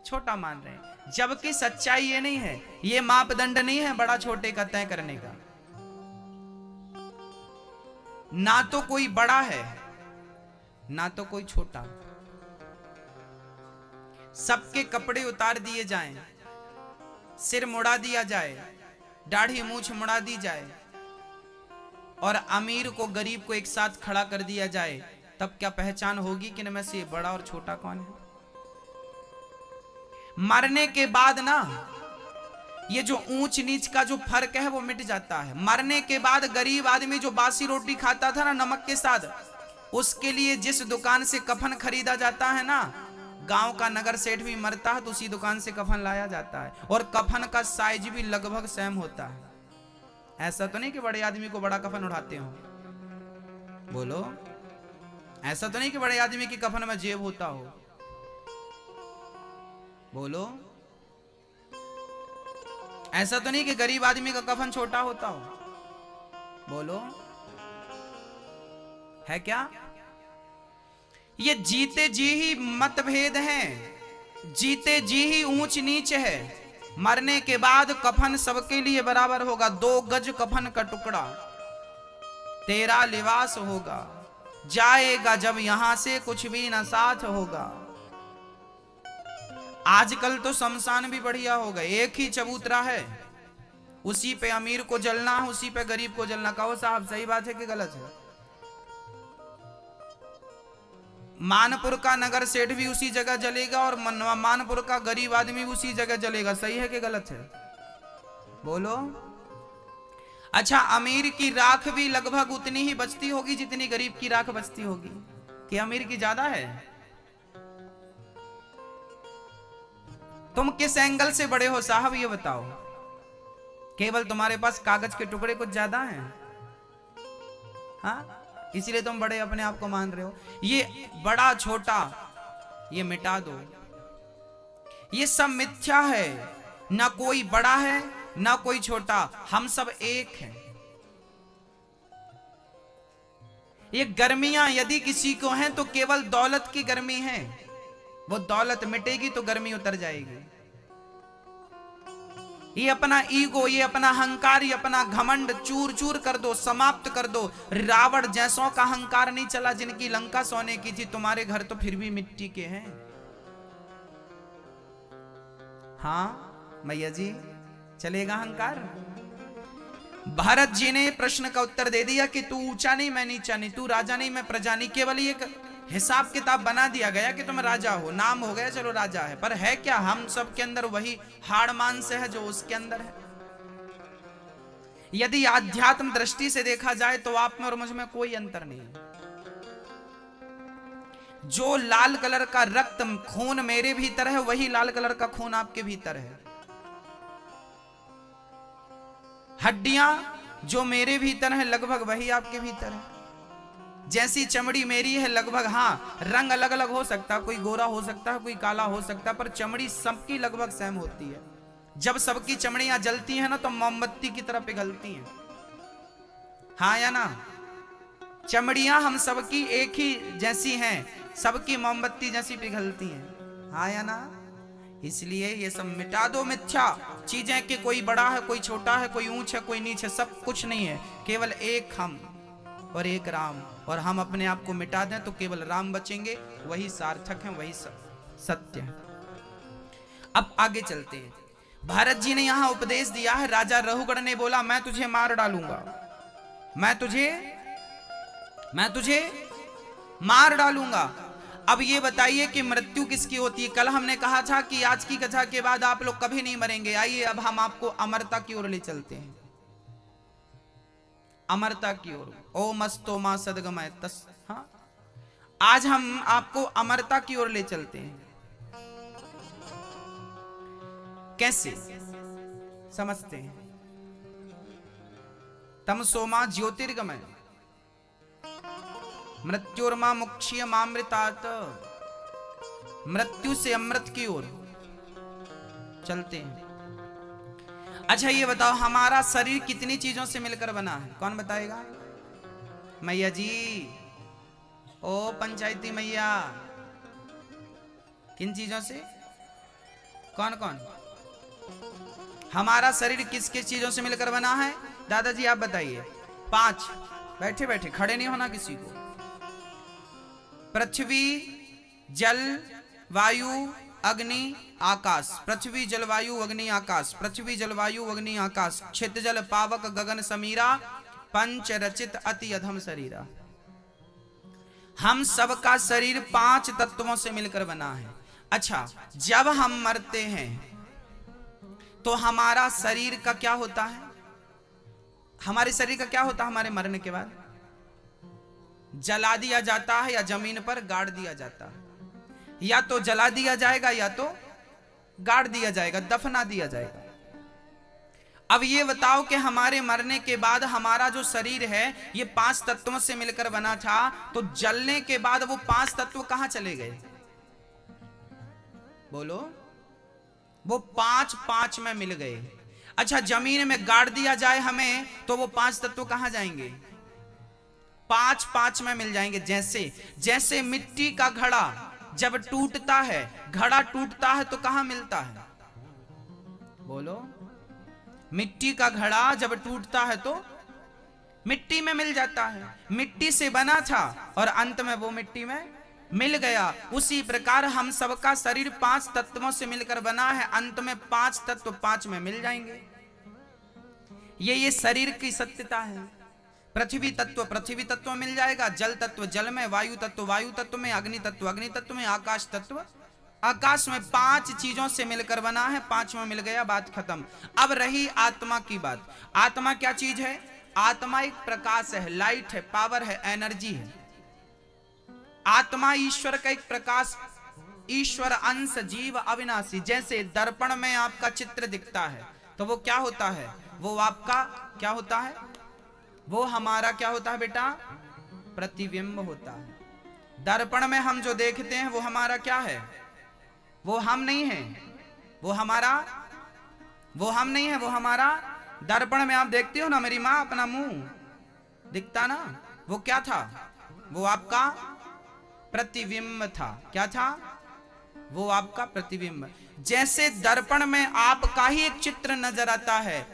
छोटा मान रहे हैं। जबकि सच्चाई ये नहीं है, ये मापदंड नहीं है बड़ा छोटे का तय करने का। ना तो कोई बड़ा है ना तो कोई छोटा। सबके कपड़े उतार दिए जाएं, सिर मुड़ा दिया जाए, दाढ़ी मूछ मुड़ा दी जाए, और अमीर को गरीब को एक साथ खड़ा कर दिया जाए, तब क्या पहचान होगी कि इनमें से बड़ा और छोटा कौन है? मरने के बाद ना ये जो ऊंच नीच का जो फर्क है वो मिट जाता है। मरने के बाद गरीब आदमी जो बासी रोटी खाता था ना नमक के साथ, उसके लिए जिस दुकान से कफन खरीदा जाता है ना, गांव का नगर सेठ भी मरता है तो उसी दुकान से कफन लाया जाता है, और कफन का साइज भी लगभग सेम होता है। ऐसा तो नहीं कि बड़े आदमी को बड़ा कफन उठाते हो, बोलो, ऐसा तो नहीं कि बड़े आदमी की कफन में जेब होता हो, बोलो, ऐसा तो नहीं कि गरीब आदमी का कफन छोटा होता हो, बोलो, है क्या? ये जीते जी ही मतभेद हैं, जीते जी ही ऊंच नीच है। मरने के बाद कफन सबके लिए बराबर होगा। 2 गज कफन का टुकड़ा तेरा लिबास होगा, जाएगा जब यहां से कुछ भी न साथ होगा। आजकल तो शमशान भी बढ़िया हो गए, एक ही चबूतरा है, उसी पे अमीर को जलना, उसी पे गरीब को जलना। कहो साहब, सही बात है कि गलत है? मानपुर का नगर सेठ भी उसी जगह जलेगा और मानपुर का गरीब आदमी भी उसी जगह जलेगा। सही है कि गलत है? बोलो। अच्छा, अमीर की राख भी लगभग उतनी ही बचती होगी जितनी गरीब की राख बचती होगी, कि अमीर की ज्यादा है? तुम किस एंगल से बड़े हो साहब ये बताओ? केवल तुम्हारे पास कागज के टुकड़े कुछ ज्यादा हैं, हाँ, इसीलिए तुम बड़े अपने आप को मान रहे हो। ये बड़ा छोटा ये मिटा दो, ये सब मिथ्या है। ना कोई बड़ा है ना कोई छोटा, हम सब एक हैं। ये गर्मियां यदि किसी को हैं तो केवल दौलत की गर्मी है। वो दौलत मिटेगी तो गर्मी उतर जाएगी। ये अपना ईगो, ये अपना अहंकार, ये अपना घमंड चूर चूर कर दो, समाप्त कर दो। रावण जैसों का अहंकार नहीं चला, जिनकी लंका सोने की थी। तुम्हारे घर तो फिर भी मिट्टी के हैं। हाँ मैया जी, चलेगा अहंकार? भारत जी ने प्रश्न का उत्तर दे दिया कि तू ऊंचा नहीं, मैं नीचा नहीं, तू राजा नहीं, मैं प्रजा नहीं। केवल एक हिसाब किताब बना दिया गया कि तुम राजा हो, नाम हो गया, चलो राजा है। पर है क्या? हम सब के अंदर वही हाड़ मांस है जो उसके अंदर है। यदि आध्यात्म दृष्टि से देखा जाए तो आप में और मुझ में कोई अंतर नहीं है। जो लाल कलर का रक्त खून मेरे भीतर है, वही लाल कलर का खून आपके भीतर है। हड्डियां जो मेरे भीतर है, लगभग वही आपके भीतर है। जैसी चमड़ी मेरी है लगभग, हाँ रंग अलग अलग हो सकता है, कोई गोरा हो सकता है, कोई काला हो सकता है, पर चमड़ी सबकी लगभग सेम होती है। जब सबकी चमड़ियां जलती हैं ना, तो मोमबत्ती की तरह पिघलती हैं। हाँ या ना? चमड़ियां हम सबकी एक ही जैसी हैं, सबकी मोमबत्ती जैसी पिघलती हैं। हाँ या ना? इसलिए ये सब मिटा दो मिथ्या चीजें कि कोई बड़ा है, कोई छोटा है, कोई ऊंच है, कोई नीच है। सब कुछ नहीं है, केवल एक हम और एक राम। और हम अपने आप को मिटा दें तो केवल राम बचेंगे, वही सार्थक है, वही सत्य है। अब आगे चलते हैं। भारत जी ने यहां उपदेश दिया है। राजा रहुगढ़ ने बोला, मैं तुझे मार डालूंगा, मैं तुझे मार डालूंगा। अब ये बताइए कि मृत्यु किसकी होती है? कल हमने कहा था कि आज की कथा के बाद आप लोग कभी नहीं मरेंगे। आइए अब हम आपको अमरता की ओर ले चलते हैं, अमरता की ओर। ओम अस्तो मा सदगमय तस्। हाँ, आज हम आपको अमरता की ओर ले चलते हैं। कैसे समझते हैं? तमसोमा ज्योतिर्गमय मृत्युर्मा मुक्षीयमामृतात्। मृत्यु से अमृत की ओर चलते हैं। अच्छा ये बताओ, हमारा शरीर कितनी चीजों से मिलकर बना है? कौन बताएगा? मैया जी, ओ पंचायती मैया, किन चीजों से? कौन कौन? हमारा शरीर किस किस चीजों से मिलकर बना है? दादाजी आप बताइए। 5। बैठे बैठे, खड़े नहीं होना किसी को। पृथ्वी, जल, वायु, अग्नि, आकाश। पृथ्वी, जल, वायु, अग्नि, आकाश। पृथ्वी, जल, वायु, अग्नि, आकाश। क्षितिजल, पावक, गगन, समीरा, पंच रचित अति अधम शरीरा। हम सबका शरीर 5 तत्वों से मिलकर बना है। अच्छा, जब हम मरते हैं तो हमारा शरीर का क्या होता है? हमारे शरीर का क्या होता है हमारे मरने के बाद? जला दिया जाता है या जमीन पर गाड़ दिया जाता है? या तो जला दिया जाएगा या तो गाड़ दिया जाएगा, दफना दिया जाएगा। अब ये बताओ कि हमारे मरने के बाद हमारा जो शरीर है ये 5 तत्वों से मिलकर बना था, तो जलने के बाद वो 5 तत्व कहां चले गए? बोलो। वो 5 में मिल गए। अच्छा, जमीन में गाड़ दिया जाए हमें तो वो 5 तत्व कहां जाएंगे? 5 में मिल जाएंगे। जैसे मिट्टी का घड़ा जब टूटता है, घड़ा टूटता है तो कहां मिलता है? बोलो। मिट्टी का घड़ा जब टूटता है तो मिट्टी में मिल जाता है। मिट्टी से बना था और अंत में वो मिट्टी में मिल गया। उसी प्रकार हम सबका शरीर 5 तत्वों से मिलकर बना है, अंत में 5 तत्व 5 में मिल जाएंगे। ये शरीर की सत्यता है। पृथ्वी तत्व मिल जाएगा, जल तत्व जल में, वायु तत्व में, अग्नि तत्व में, आकाश तत्व आकाश में। 5 चीजों से मिलकर बना है, 5 में मिल गया, बात खत्म। अब रही आत्मा की बात। आत्मा क्या चीज है? आत्मा एक प्रकाश है, लाइट है, पावर है, एनर्जी है। आत्मा ईश्वर का एक प्रकाश, ईश्वर अंश, जीव अविनाशी। जैसे दर्पण में आपका चित्र दिखता है तो वो क्या होता है? वो आपका क्या होता है? वो हमारा क्या होता है बेटा? प्रतिबिंब होता है। दर्पण में हम जो देखते हैं वो हमारा क्या है? वो हम नहीं है, वो हमारा दर्पण में आप देखते हो ना, मेरी माँ अपना मुंह दिखता ना, वो क्या था? वो आपका प्रतिबिंब था। क्या था? वो आपका प्रतिबिंब। जैसे दर्पण में आपका ही एक चित्र नजर आता है,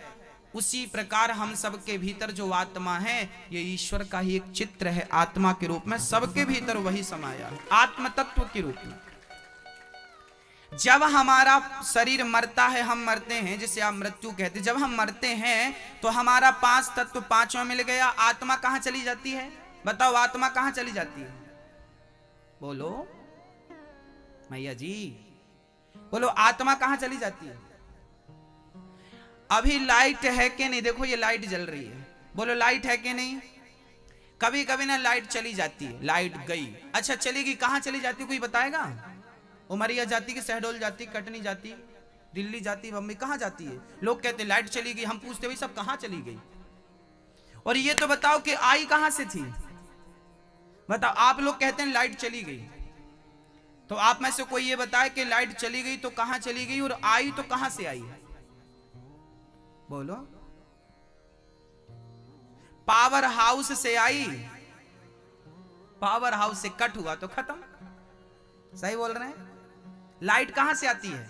उसी प्रकार हम सबके भीतर जो आत्मा है, ये ईश्वर का ही एक चित्र है। आत्मा के रूप में सबके भीतर वही समाया है, आत्म तत्व के रूप में। जब हमारा शरीर मरता है, हम मरते हैं, जिसे आप मृत्यु कहते हैं, जब हम मरते हैं तो हमारा 5 तत्व पांचों मिल गया। आत्मा कहां चली जाती है? बताओ, आत्मा कहां चली जाती है? बोलो मैया जी, बोलो, आत्मा कहां चली जाती है? अभी लाइट है कि नहीं? देखो ये लाइट जल रही है, बोलो लाइट है कि नहीं? कभी कभी ना लाइट चली जाती है, लाइट गई, अच्छा चली गई, कहां चली जाती है कोई बताएगा? उमरिया जाती कि शहडोल जाती, कटनी जाती, दिल्ली जाती, बम्बई, कहां जाती है? लोग कहते लाइट चली गई, हम पूछते भाई सब कहां चली गई? और ये तो बताओ कि आई कहां से थी? बताओ, आप लोग कहते हैं लाइट चली गई, तो आप में से कोई ये बताए कि लाइट चली गई तो कहां चली गई, और आई तो कहां से आई? बोलो। पावर हाउस से आई, पावर हाउस से कट हुआ तो खत्म। सही बोल रहे हैं? लाइट कहां से आती है?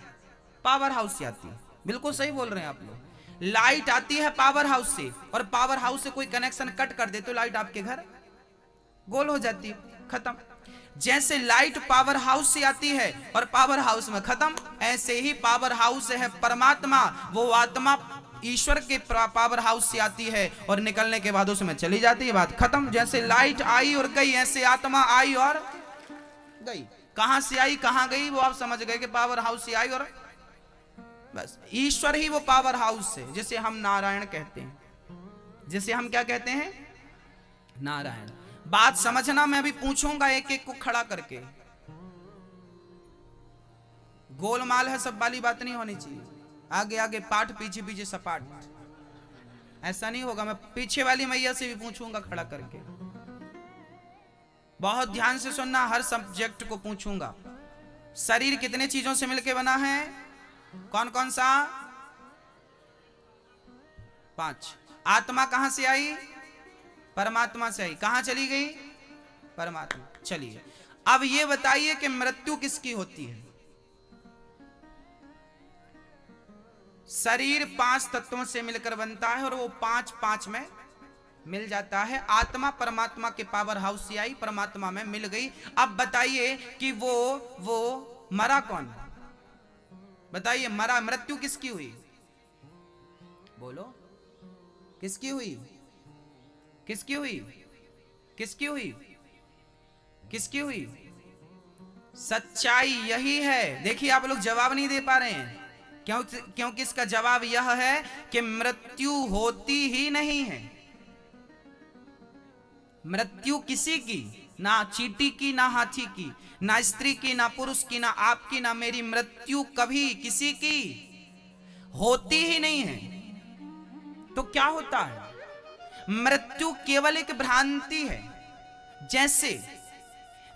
पावर हाउस से आती है। बिल्कुल सही बोल रहे हैं आप लोग। लाइट आती है पावर हाउस से, और पावर हाउस से कोई कनेक्शन कट कर दे तो लाइट आपके घर गोल हो जाती है, खत्म। जैसे लाइट पावर हाउस से आती है और पावर हाउस में खत्म, ऐसे ही पावर हाउस है परमात्मा, वो आत्मा ईश्वर के पावर हाउस से आती है और निकलने के बाद उसमें चली जाती है, बात खत्म। जैसे लाइट आई और गई, ऐसे आत्मा आई और गई। कहां से आई कहां गई वो आप समझ गए कि पावर हाउस से आई, और बस ईश्वर ही वो पावर हाउस है, जिसे हम नारायण कहते हैं, जिसे हम क्या कहते हैं? नारायण। बात समझना, मैं अभी पूछूंगा एक एक को खड़ा करके, गोलमाल है सब वाली बात नहीं होनी चाहिए। आगे आगे पाठ, पीछे पीछे सपाट, ऐसा नहीं होगा। मैं पीछे वाली मैया से भी पूछूंगा खड़ा करके, बहुत ध्यान से सुनना, हर सब्जेक्ट को पूछूंगा। शरीर कितने चीजों से मिलकर बना है? कौन कौन सा? 5। आत्मा कहां से आई? परमात्मा से आई। कहां चली गई? परमात्मा चली गई। अब ये बताइए कि मृत्यु किसकी होती है? शरीर 5 तत्वों से मिलकर बनता है और वो 5 में मिल जाता है। आत्मा परमात्मा के पावर हाउस से आई, परमात्मा में मिल गई। अब बताइए कि वो मरा कौन? बताइए, मरा, मृत्यु किसकी हुई? बोलो, किसकी हुई? किसकी हुई? किसकी हुई? किसकी हुई? सच्चाई यही है। देखिए, आप लोग जवाब नहीं दे पा रहे हैं, क्योंकि इसका जवाब यह है कि मृत्यु होती ही नहीं है। मृत्यु किसी की, ना चींटी की, ना हाथी की, ना स्त्री की, ना पुरुष की, ना आपकी, ना मेरी, मृत्यु कभी किसी की होती ही नहीं है। तो क्या होता है? मृत्यु केवल एक भ्रांति है।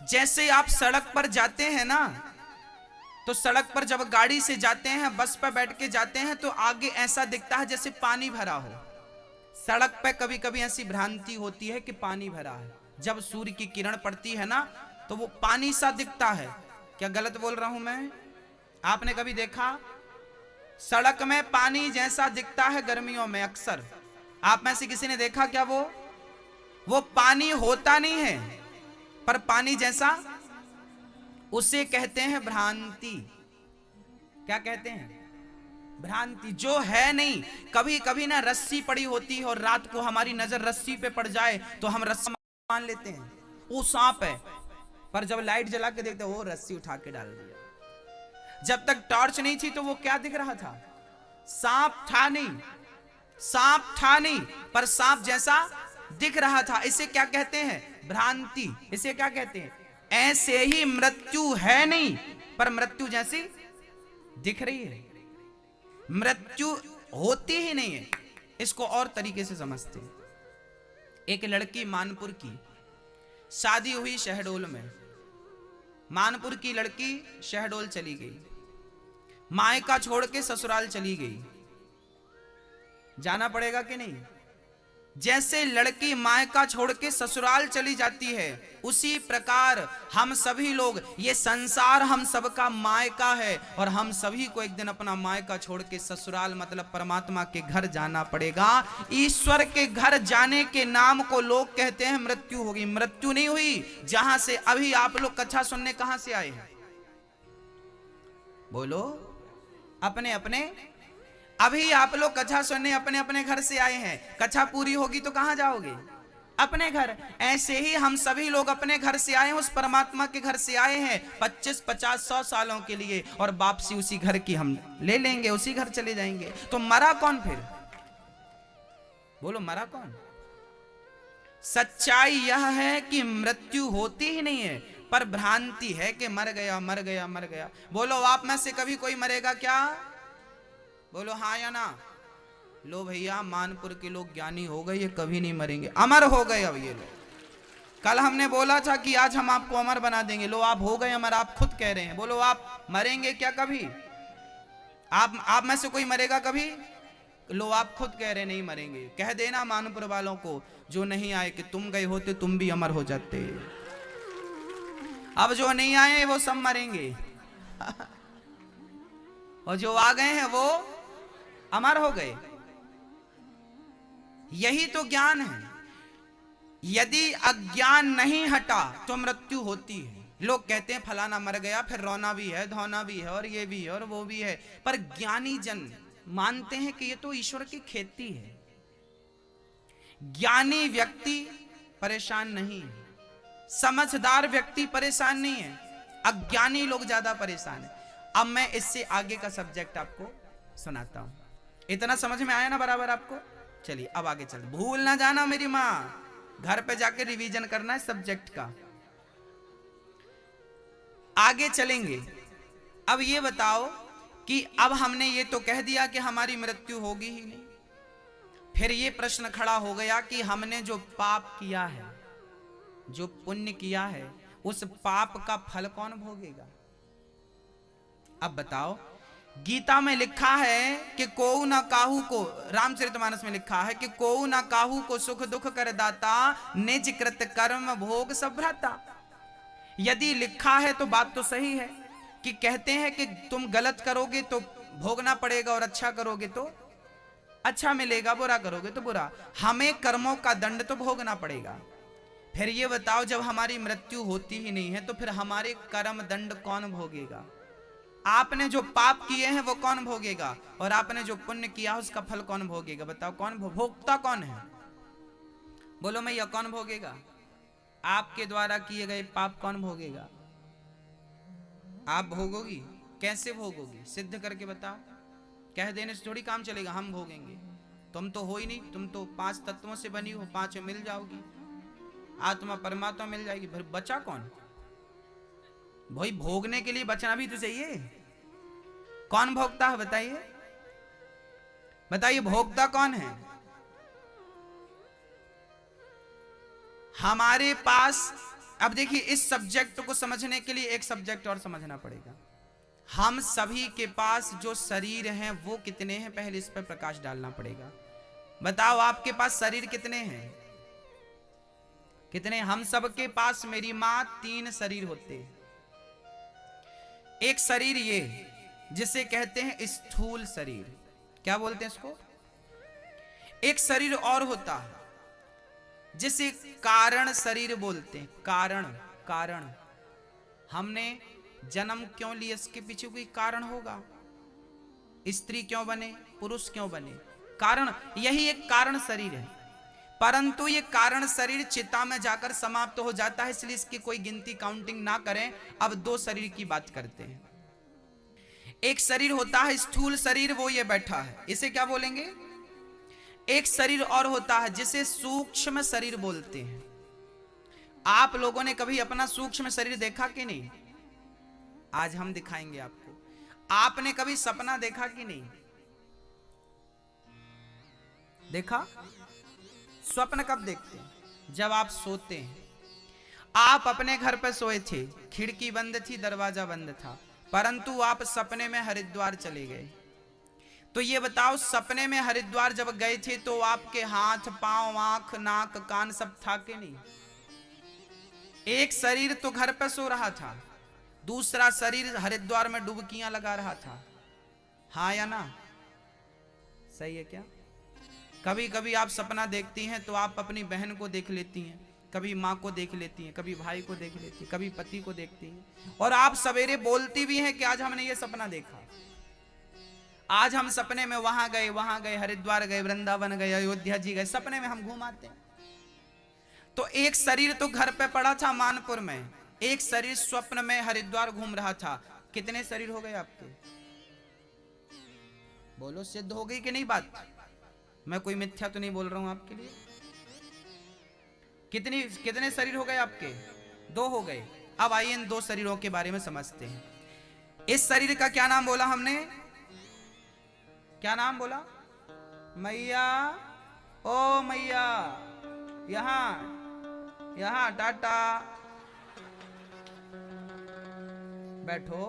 जैसे आप सड़क पर जाते हैं ना, तो सड़क पर जब गाड़ी से जाते हैं, बस पर बैठ के जाते हैं, तो आगे ऐसा दिखता है जैसे पानी भरा हो। सड़क पे कभी कभी ऐसी भ्रांति होती है कि पानी भरा है। जब सूर्य की किरण पड़ती है ना, तो वो पानी सा दिखता है। क्या गलत बोल रहा हूं मैं? आपने कभी देखा सड़क में पानी जैसा दिखता है गर्मियों में? अक्सर आप में से किसी ने देखा क्या? वो पानी होता नहीं है, पर पानी जैसा, उसे कहते हैं भ्रांति। क्या कहते हैं? भ्रांति। जो है नहीं। कभी कभी ना रस्सी पड़ी होती है और रात को हमारी नजर रस्सी पे पड़ जाए तो हम रस्सी मान लेते हैं वो सांप है, पर जब लाइट जला के देखते वो रस्सी उठा के डाल दिया। जब तक टॉर्च नहीं थी तो वो क्या दिख रहा था? सांप था नहीं, सांप था नहीं, पर सांप जैसा दिख रहा था। इसे क्या कहते हैं? भ्रांति। इसे क्या कहते हैं? ऐसे ही मृत्यु है नहीं, पर मृत्यु जैसी दिख रही है। मृत्यु होती ही नहीं है। इसको और तरीके से समझते हैं। एक लड़की, मानपुर की, शादी हुई शहडोल में। मानपुर की लड़की शहडोल चली गई, मायका छोड़ के ससुराल चली गई। जाना पड़ेगा कि नहीं? जैसे लड़की मायका छोड़ के ससुराल चली जाती है, उसी प्रकार हम सभी लोग, ये संसार हम सबका मायका है और हम सभी को एक दिन अपना मायका छोड़ के ससुराल मतलब परमात्मा के घर जाना पड़ेगा। ईश्वर के घर जाने के नाम को लोग कहते हैं मृत्यु होगी। मृत्यु नहीं हुई। जहां से अभी आप लोग कथा सुनने कहां से आए हैं? बोलो। अपने अपने, अभी आप लोग कथा सुनने अपने अपने घर से आए हैं। कथा पूरी होगी तो कहां जाओगे? अपने घर। ऐसे ही हम सभी लोग अपने घर से आए हैं, उस परमात्मा के घर से आए हैं 25, 50, 100 सालों के लिए, और वापसी उसी घर की हम ले लेंगे, उसी घर चले जाएंगे। तो मरा कौन फिर? बोलो, मरा कौन? सच्चाई यह है कि मृत्यु होती ही नहीं है, पर भ्रांति है कि मर गया मर गया मर गया। बोलो, आप में से कभी कोई मरेगा क्या? बोलो हाँ या ना। लो भैया, मानपुर के लोग ज्ञानी हो गए, ये कभी नहीं मरेंगे, अमर हो गए अब ये लोग। कल हमने बोला था कि आज हम आपको अमर बना देंगे, लो आप हो गए अमर, आप खुद कह रहे हैं। बोलो, आप मरेंगे क्या कभी? आप में से कोई मरेगा कभी? लो आप खुद कह रहे नहीं मरेंगे। कह देना मानपुर वालों को जो नहीं आए कि तुम गए होते तुम भी अमर हो जाते। अब जो नहीं आए वो सब मरेंगे और जो आ गए हैं वो अमर हो गए। यही तो ज्ञान है। यदि अज्ञान नहीं हटा तो मृत्यु होती है। लोग कहते हैं फलाना मर गया, फिर रोना भी है, धोना भी है, और ये भी है और वो भी है, पर ज्ञानी जन मानते हैं कि ये तो ईश्वर की खेती है। ज्ञानी व्यक्ति परेशान नहीं है, समझदार व्यक्ति परेशान नहीं है, अज्ञानी लोग ज्यादा परेशान है। अब मैं इससे आगे का सब्जेक्ट आपको सुनाता हूं। इतना समझ में आया ना बराबर आपको? चलिए अब आगे चल। भूल ना जाना मेरी माँ, घर पे जाके रिवीजन करना है सब्जेक्ट का। आगे चलेंगे। अब ये बताओ कि अब हमने ये तो कह दिया कि हमारी मृत्यु होगी ही नहीं, फिर ये प्रश्न खड़ा हो गया कि हमने जो पाप किया है, जो पुण्य किया है, उस पाप का फल कौन भोगेगा? अब बताओ, गीता में लिखा है कि कोऊ ना काहू को, रामचरितमानस में लिखा है कि कोऊ ना काहू को सुख दुख कर दाता, निज कृत कर्म भोग सब भ्राता। यदि लिखा है तो बात तो सही है कि कहते हैं कि तुम गलत करोगे तो भोगना पड़ेगा और अच्छा करोगे तो अच्छा मिलेगा, बुरा करोगे तो बुरा। हमें कर्मों का दंड तो भोगना पड़ेगा। फिर ये बताओ, जब हमारी मृत्यु होती ही नहीं है तो फिर हमारे कर्म दंड कौन भोगेगा? आपने जो पाप किए हैं वो कौन भोगेगा, और आपने जो पुण्य किया उसका फल कौन भोगेगा? बताओ, कौन भोगता कौन है? बोलो मैया, कौन भोगेगा? आपके द्वारा किए गए पाप कौन भोगेगा? आप भोगोगी? कैसे भोगोगी? सिद्ध करके बताओ। कह देने से थोड़ी काम चलेगा, हम भोगेंगे। तुम तो हो ही नहीं, तुम तो 5 तत्वों से बनी हो, 5 मिल जाओगी, आत्मा परमात्मा मिल जाएगी, फिर बचा कौन? भाई भोगने के लिए बचना भी तो चाहिए। कौन भोगता है बताइए? बताइए, भोगता कौन है? हमारे पास, अब देखिए, इस सब्जेक्ट को समझने के लिए एक सब्जेक्ट और समझना पड़ेगा। हम सभी के पास जो शरीर हैं वो कितने हैं, पहले इस पर प्रकाश डालना पड़ेगा। बताओ, आपके पास शरीर कितने हैं? कितने? हम सबके पास, मेरी मां, 3 शरीर होते हैं। एक शरीर ये जिसे कहते हैं स्थूल शरीर, क्या बोलते हैं इसको? एक शरीर और होता है जिसे कारण शरीर बोलते हैं। कारण हमने जन्म क्यों लिया, इसके पीछे कोई कारण होगा। स्त्री क्यों बने, पुरुष क्यों बने, कारण, यही एक कारण शरीर है। परंतु ये कारण शरीर चिता में जाकर समाप्त हो जाता है, इसलिए इसकी कोई गिनती काउंटिंग ना करें। अब 2 शरीर की बात करते हैं। एक शरीर होता है स्थूल शरीर, वो ये बैठा है, इसे क्या बोलेंगे? एक शरीर और होता है जिसे सूक्ष्म शरीर बोलते हैं। आप लोगों ने कभी अपना सूक्ष्म शरीर देखा कि नहीं? आज हम दिखाएंगे आपको। आपने कभी सपना देखा कि नहीं देखा? स्वप्न कब देखते हैं? जब आप सोते हैं। आप अपने घर पर सोए थे, खिड़की बंद थी, दरवाजा बंद था, परंतु आप सपने में हरिद्वार चले गए। तो ये बताओ, सपने में हरिद्वार जब गए थे तो आपके हाथ पांव आंख नाक कान सब था कि नहीं? एक शरीर तो घर पे सो रहा था, दूसरा शरीर हरिद्वार में डुबकियां लगा रहा था, हाँ या ना? सही है क्या? कभी कभी आप सपना देखती हैं तो आप अपनी बहन को देख लेती हैं, कभी माँ को देख लेती हैं, कभी भाई को देख लेती हैं, कभी पति को देखती हैं, और आप सवेरे बोलती भी हैं कि आज हमने ये सपना देखा, आज हम सपने में वहां गए, हरिद्वार गए, वृंदावन गए, अयोध्या जी गए, सपने में हम घूमाते हैं। तो एक शरीर तो घर पे पड़ा था मानपुर में, एक शरीर स्वप्न में हरिद्वार घूम रहा था। कितने शरीर हो गए आपके? बोलो, सिद्ध हो गई कि नहीं बात? मैं कोई मिथ्या तो नहीं बोल रहा हूं आपके लिए। कितने शरीर हो गए आपके? 2 हो गए। अब आइए इन 2 शरीरों के बारे में समझते हैं। इस शरीर का क्या नाम बोला हमने? क्या नाम बोला? मैया, ओ मैया, यहां टाटा, बैठो,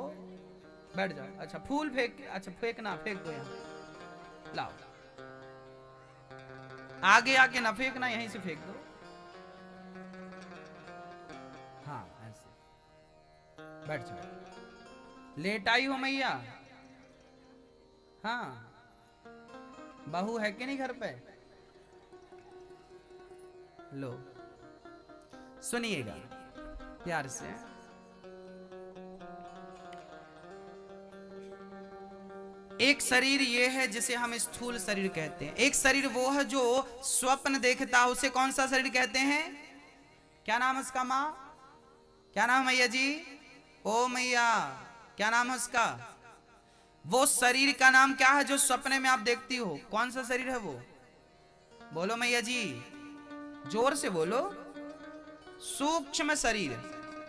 बैठ जाओ। अच्छा फूल फेंक, अच्छा फेंकना, फेंक दो यहां, लाओ, आगे आके ना फेंकना, यहीं से फेंक दो। हाँ ऐसे बैठ जाओ। लेट आई हो मैया? हाँ, बहू है कि नहीं घर पे? लो सुनिएगा प्यार से। एक शरीर ये है जिसे हम स्थूल शरीर कहते हैं। एक शरीर वो है जो स्वप्न देखता है, उसे कौन सा शरीर कहते हैं? क्या नाम है उसका? माँ, क्या नाम मैया जी? ओ मैया, क्या नाम है उसका? वो शरीर का नाम क्या है जो सपने में आप देखती हो? कौन सा शरीर है वो? बोलो मैया जी, जोर से बोलो। सूक्ष्म शरीर।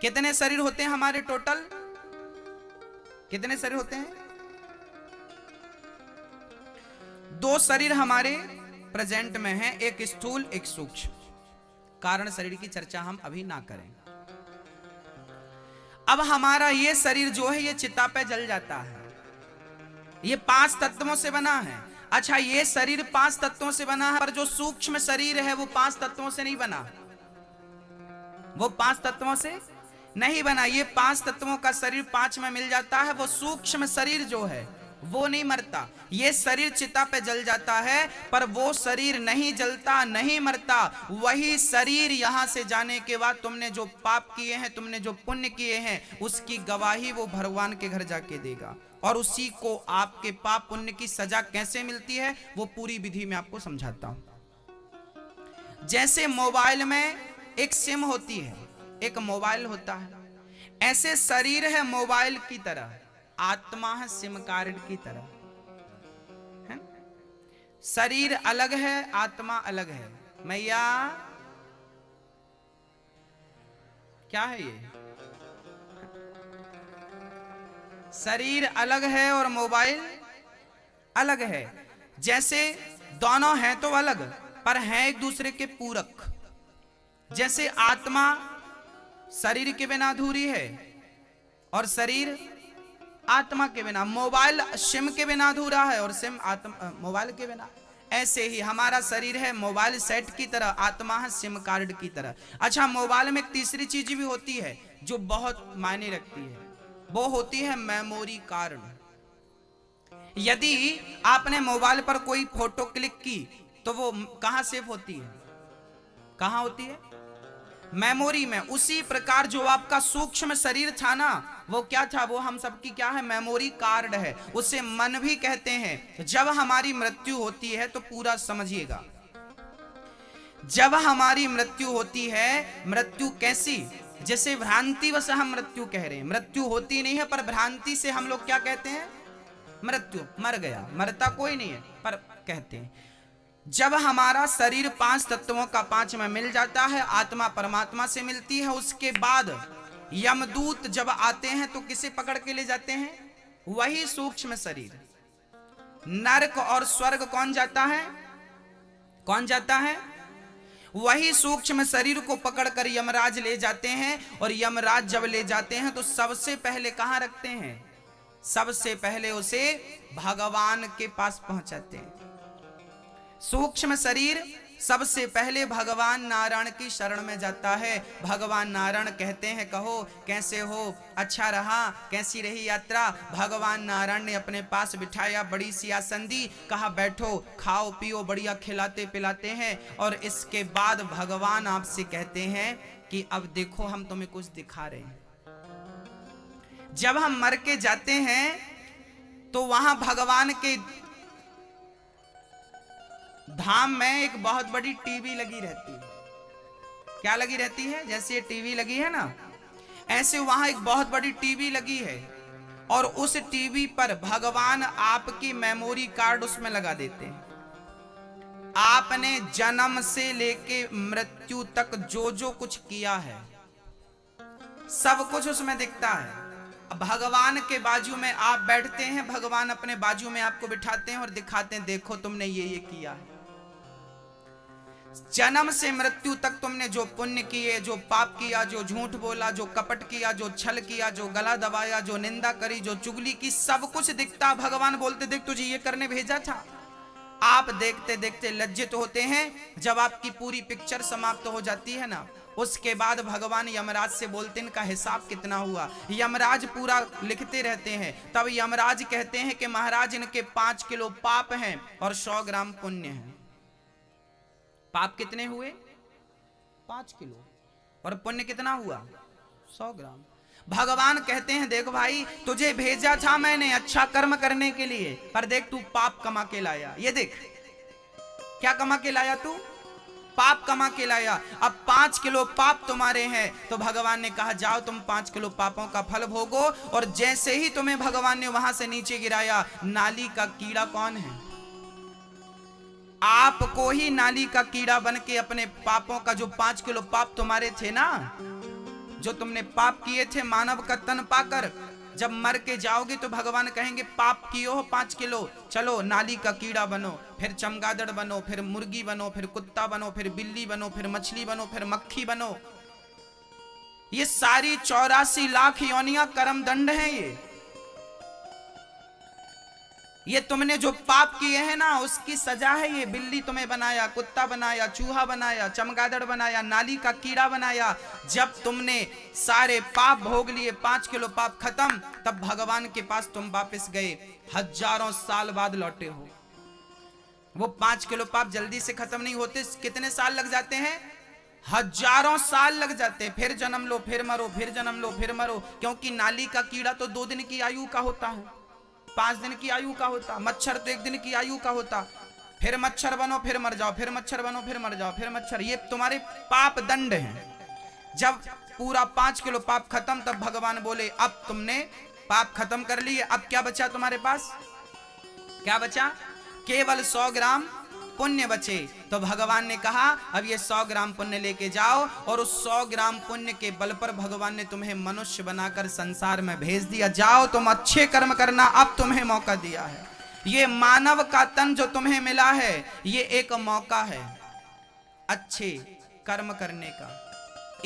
कितने शरीर होते हैं हमारे टोटल? कितने शरीर होते हैं? 2 शरीर हमारे प्रेजेंट में हैं, एक स्थूल एक सूक्ष्म। कारण शरीर की चर्चा हम अभी ना करें। अब हमारा ये शरीर जो है ये चिता पे जल जाता है। ये 5 तत्वों से बना है। अच्छा, ये शरीर 5 तत्वों से बना है, पर जो सूक्ष्म शरीर है वो 5 तत्वों से नहीं बना। वो 5 तत्वों से नहीं बना। ये 5 तत्वों का शरीर 5 में मिल जाता है। वो सूक्ष्म शरीर जो है वो नहीं मरता। ये शरीर चिता पे जल जाता है, पर वो शरीर नहीं जलता, नहीं मरता। वही शरीर यहां से जाने के बाद तुमने जो पाप किए हैं, तुमने जो पुण्य किए हैं, उसकी गवाही वो भगवान के घर जाके देगा। और उसी को आपके पाप पुण्य की सजा कैसे मिलती है वो पूरी विधि में आपको समझाता हूं। जैसे मोबाइल में एक सिम होती है, एक मोबाइल होता है, ऐसे शरीर है मोबाइल की तरह, आत्मा है सिम कार्ड की तरह है। शरीर अलग है, आत्मा अलग है। मैया, क्या है ये? शरीर अलग है और मोबाइल अलग है। जैसे दोनों हैं तो अलग, पर हैं एक दूसरे के पूरक। जैसे आत्मा शरीर के बिना अधूरी है और शरीर आत्मा के बिना, मोबाइल सिम के बिना अधूरा है और सिम मोबाइल के बिना। ऐसे ही हमारा शरीर है मोबाइल सेट की तरह, आत्मा है सिम कार्ड की तरह। अच्छा, मोबाइल में एक तीसरी चीज भी होती है जो बहुत मायने रखती है, वो होती है मेमोरी कार्ड। यदि आपने मोबाइल पर कोई फोटो क्लिक की तो वो कहां सेव होती है? कहां होती है? मेमोरी में। उसी प्रकार जो आपका सूक्ष्म शरीर था ना, वो क्या था? वो हम सबकी क्या है? मेमोरी कार्ड है। उसे मन भी कहते हैं। जब हमारी मृत्यु होती है तो पूरा समझिएगा, जब हमारी मृत्यु होती है, मृत्यु कैसी? जैसे भ्रांति वश हम मृत्यु कह रहे हैं, मृत्यु होती नहीं है, पर भ्रांति से हम लोग क्या कहते हैं? मृत्यु, मर गया। मरता कोई नहीं है, पर कहते हैं। जब हमारा शरीर 5 तत्वों का 5 में मिल जाता है, आत्मा परमात्मा से मिलती है, उसके बाद यमदूत जब आते हैं तो किसे पकड़ के ले जाते हैं? वही सूक्ष्म शरीर। नरक और स्वर्ग कौन जाता है? कौन जाता है? वही सूक्ष्म शरीर को पकड़कर यमराज ले जाते हैं। और यमराज जब ले जाते हैं तो सबसे पहले कहां रखते हैं? सबसे पहले उसे भगवान के पास पहुंचाते हैं। सूक्ष्म शरीर सबसे पहले भगवान नारायण की शरण में जाता है। भगवान नारायण कहते हैं, कहो कैसे हो, अच्छा रहा, कैसी रही यात्रा। भगवान नारायण ने अपने पास बिठाया, बड़ी सी आसन दी, कहा बैठो, खाओ पियो, बढ़िया खिलाते पिलाते हैं। और इसके बाद भगवान आपसे कहते हैं कि अब देखो हम तुम्हें कुछ दिखा रहे हैं। जब हम मर के जाते हैं तो वहां भगवान के धाम में एक बहुत बड़ी टीवी लगी रहती है। क्या लगी रहती है? जैसे ये टीवी लगी है ना, ऐसे वहां एक बहुत बड़ी टीवी लगी है। और उस टीवी पर भगवान आपकी मेमोरी कार्ड उसमें लगा देते हैं। आपने जन्म से लेके मृत्यु तक जो जो कुछ किया है सब कुछ उसमें दिखता है। भगवान के बाजू में आप बैठते हैं, भगवान अपने बाजू में आपको बिठाते हैं और दिखाते हैं, देखो तुमने ये किया है। जन्म से मृत्यु तक तुमने जो पुण्य किए, जो पाप किया, जो झूठ बोला, जो कपट किया, जो छल किया, जो गला दबाया, जो निंदा करी, जो चुगली की, सब कुछ दिखता। भगवान बोलते, देख तुझे ये करने भेजा था। आप देखते देखते लज्जित होते हैं। जब आपकी पूरी पिक्चर समाप्त हो जाती है ना, उसके बाद भगवान यमराज से बोलते हैं, इनका हिसाब कितना हुआ। यमराज पूरा लिखते रहते हैं। तब यमराज कहते हैं कि महाराज इनके 5 किलो पाप हैं और 100 ग्राम पुण्य है। पाप कितने हुए? 5 किलो। और पुण्य कितना हुआ? 100 ग्राम। भगवान कहते हैं, देख भाई, तुझे भेजा था मैंने अच्छा कर्म करने के लिए, पर देख तू पाप कमा के लाया। ये देख क्या कमा के लाया तू? पाप कमा के लाया। अब 5 किलो पाप तुम्हारे हैं। तो भगवान ने कहा, जाओ तुम 5 किलो पापों का फल भोगो। और जैसे ही तुम्हें भगवान ने वहां से नीचे गिराया, नाली का कीड़ा कौन है? आपको ही नाली का कीड़ा बन के अपने पापों का, जो 5 किलो पाप तुम्हारे थे ना, जो तुमने पाप किए थे मानव का तन पाकर, जब मर के जाओगे तो भगवान कहेंगे, पाप कियो हो 5 किलो, चलो नाली का कीड़ा बनो, फिर चमगादड़ बनो, फिर मुर्गी बनो, फिर कुत्ता बनो, फिर बिल्ली बनो, फिर मछली बनो, फिर मक्खी बनो। ये सारी 84 लाख योनियां कर्म दंड हैं। ये तुमने जो पाप किए हैं ना, उसकी सजा है ये। बिल्ली तुम्हें बनाया, कुत्ता बनाया, चूहा बनाया, चमगादड़ बनाया, नाली का कीड़ा बनाया। जब तुमने सारे पाप भोग लिए, 5 किलो पाप खत्म, तब भगवान के पास तुम वापस गए। हजारों साल बाद लौटे हो। वो 5 किलो पाप जल्दी से खत्म नहीं होते। कितने साल लग जाते हैं? हजारों साल लग जाते हैं। फिर जन्म लो, फिर मरो, फिर जन्म लो, फिर मरो। क्योंकि नाली का कीड़ा तो 2 दिन की आयु का होता है, 5 दिन की आयु का होता। मच्छर तो 1 दिन की आयु का होता। फिर मच्छर बनो, फिर मर जाओ, फिर मच्छर बनो, फिर मर जाओ, फिर मच्छर। ये तुम्हारे पाप दंड हैं। जब पूरा 5 किलो पाप खत्म, तब भगवान बोले, अब तुमने पाप खत्म कर लिए, अब क्या बचा तुम्हारे पास? क्या बचा? केवल 100 ग्राम पुण्य बचे। तो भगवान ने कहा, अब ये 100 ग्राम पुण्य लेके जाओ। और उस 100 ग्राम पुण्य के बल पर भगवान ने तुम्हें मनुष्य बनाकर संसार में भेज दिया। जाओ तुम अच्छे कर्म करना, अब तुम्हें मौका दिया है। ये मानव का तन जो तुम्हें मिला है, ये एक मौका है अच्छे कर्म करने का,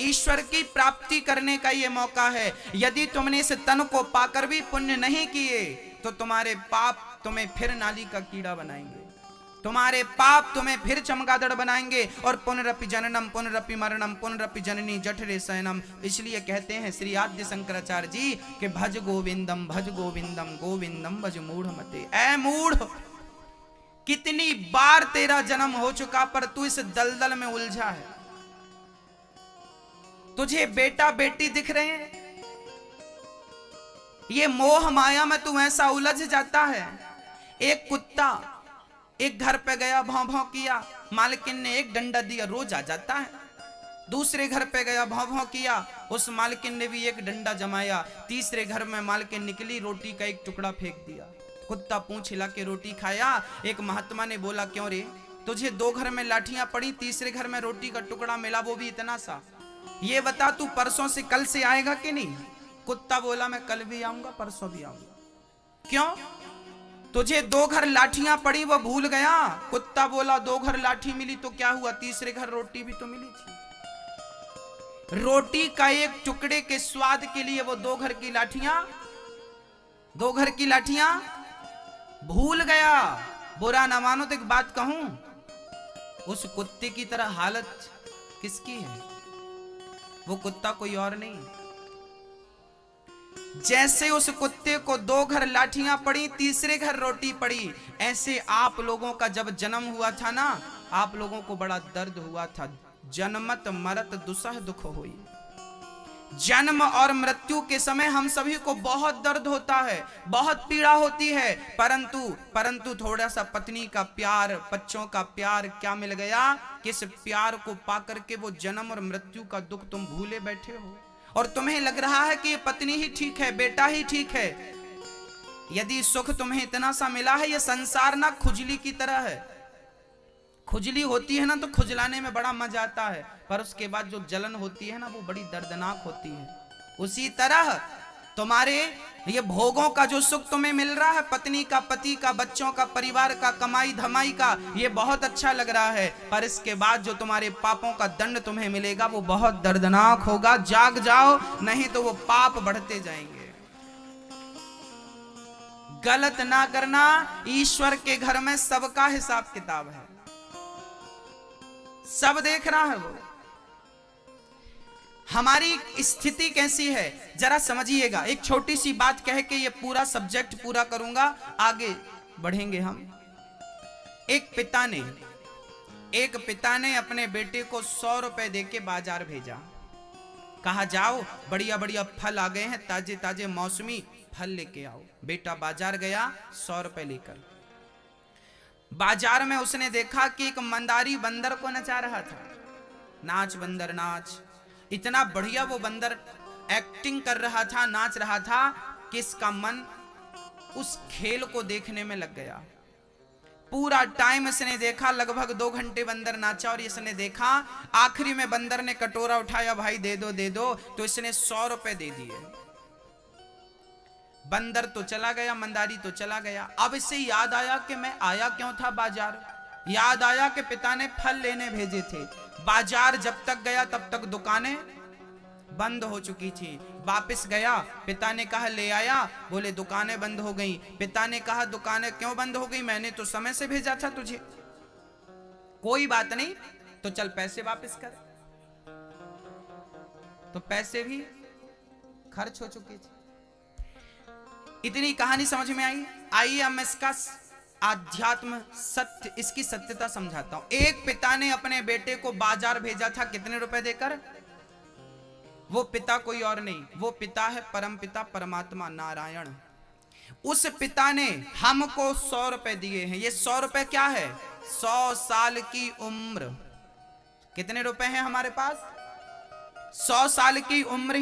ईश्वर की प्राप्ति करने का ये मौका है। यदि तुमने इस तन को पाकर भी पुण्य नहीं किए, तो तुम्हारे पाप तुम्हें फिर नाली का कीड़ा बनाएंगे, तुम्हारे पाप तुम्हें फिर चमगादड़ बनाएंगे। और पुनरपि जननम पुनरपि मरणम पुनरपि जननी जठरे शयनम। इसलिए कहते हैं श्री आद्य शंकराचार्य जी कि भज गोविंदम गोविंदम भज मूढ़ मते। ऐ मूढ़, कितनी बार तेरा जन्म हो चुका, पर तू इस दलदल में उलझा है। तुझे बेटा बेटी दिख रहे हैं, ये मोह माया में तू ऐसा उलझ जाता है। एक कुत्ता एक घर पे गया, भौं भौं किया, मालकिन ने एक डंडा दिया, रोज आ जाता है। दूसरे घर पे गया, भौं भौं किया, उस मालकिन ने भी एक डंडा जमाया। तीसरे घर में मालकिन निकली, रोटी का एक टुकड़ा फेंक दिया। कुत्ता पूंछ हिला के रोटी खाया। एक महात्मा ने बोला, क्यों रे, तुझे 2 घर में लाठियां पड़ी, तीसरे घर में रोटी का टुकड़ा मिला, वो भी इतना सा। ये बता तू परसों से कल से आएगा कि नहीं? कुत्ता बोला, मैं कल भी आऊंगा, परसों भी आऊंगा। क्यों? तुझे 2 घर लाठियां पड़ी, वो भूल गया। कुत्ता बोला, 2 घर लाठी मिली तो क्या हुआ, तीसरे घर रोटी भी तो मिली थी। रोटी का एक टुकड़े के स्वाद के लिए वो 2 घर की लाठियां 2 घर की लाठियां भूल गया। बुरा ना मानो तो एक बात कहूं, उस कुत्ते की तरह हालत किसकी है? वो कुत्ता कोई और नहीं। जैसे उस कुत्ते को 2 घर लाठियां पड़ी, तीसरे घर रोटी पड़ी, ऐसे आप लोगों का जब जन्म हुआ था ना, आप लोगों को बड़ा दर्द हुआ था। जन्मत मरत दुसह दुख होई। जन्म और मृत्यु के समय हम सभी को बहुत दर्द होता है, बहुत पीड़ा होती है, परंतु थोड़ा सा पत्नी का प्यार, बच्चों का प्यार क्या मिल गया, किस प्यार को पाकर के वो जन्म और मृत्यु का दुख तुम भूले बैठे हो। और तुम्हें लग रहा है कि ये पत्नी ही ठीक है, बेटा ही ठीक है। यदि सुख तुम्हें इतना सा मिला है, ये संसार ना खुजली की तरह है। खुजली होती है ना तो खुजलाने में बड़ा मजा आता है, पर उसके बाद जो जलन होती है ना वो बड़ी दर्दनाक होती है। उसी तरह तुम्हारे ये भोगों का जो सुख तुम्हें मिल रहा है, पत्नी का, पति का, बच्चों का, परिवार का, कमाई धमाई का, ये बहुत अच्छा लग रहा है, पर इसके बाद जो तुम्हारे पापों का दंड तुम्हें मिलेगा वो बहुत दर्दनाक होगा। जाग जाओ, नहीं तो वो पाप बढ़ते जाएंगे। गलत ना करना, ईश्वर के घर में सबका हिसाब किताब है, सब देख रहा है वो। हमारी स्थिति कैसी है जरा समझिएगा। एक छोटी सी बात कह के ये पूरा सब्जेक्ट पूरा करूंगा, आगे बढ़ेंगे हम। एक पिता ने अपने बेटे को 100 रुपए देके बाजार भेजा। कहा जाओ, बढ़िया बढ़िया फल आ गए हैं, ताजे ताजे मौसमी फल लेके आओ। बेटा बाजार गया 100 रुपए लेकर। बाजार में उसने देखा कि एक मंदारी बंदर को नचा रहा था। नाच बंदर नाच, इतना बढ़िया वो बंदर एक्टिंग कर रहा था, नाच रहा था कि इसका मन उस खेल को देखने में लग गया। पूरा टाइम इसने देखा, लगभग 2 घंटे बंदर नाचा और इसने देखा। आखिरी में बंदर ने कटोरा उठाया, भाई दे दो, तो इसने 100 रुपए दे दिए। बंदर तो चला गया, मंदारी तो चला गया। अब इसे याद आया कि मैं आया क्यों था बाजार। याद आया कि पिता ने फल लेने भेजे थे। बाजार जब तक गया तब तक दुकानें बंद हो चुकी थी। वापस गया, पिता ने कहा ले आया, बोले दुकानें बंद हो गई। पिता ने कहा दुकानें क्यों बंद हो गई, मैंने तो समय से भेजा था तुझे। कोई बात नहीं, तो चल पैसे वापस कर। तो पैसे भी खर्च हो चुके थे। इतनी कहानी समझ में आई। आइए अब मैं इसका आध्यात्म सत्य, इसकी सत्यता समझाता हूं। एक पिता ने अपने बेटे को बाजार भेजा था, कितने रुपए देकर? वो पिता कोई और नहीं, वो पिता है परम पिता परमात्मा नारायण। उस पिता ने हमको 100 रुपए दिए हैं। ये 100 रुपए क्या है? 100 साल की उम्र। कितने रुपए हैं हमारे पास? 100 साल की उम्र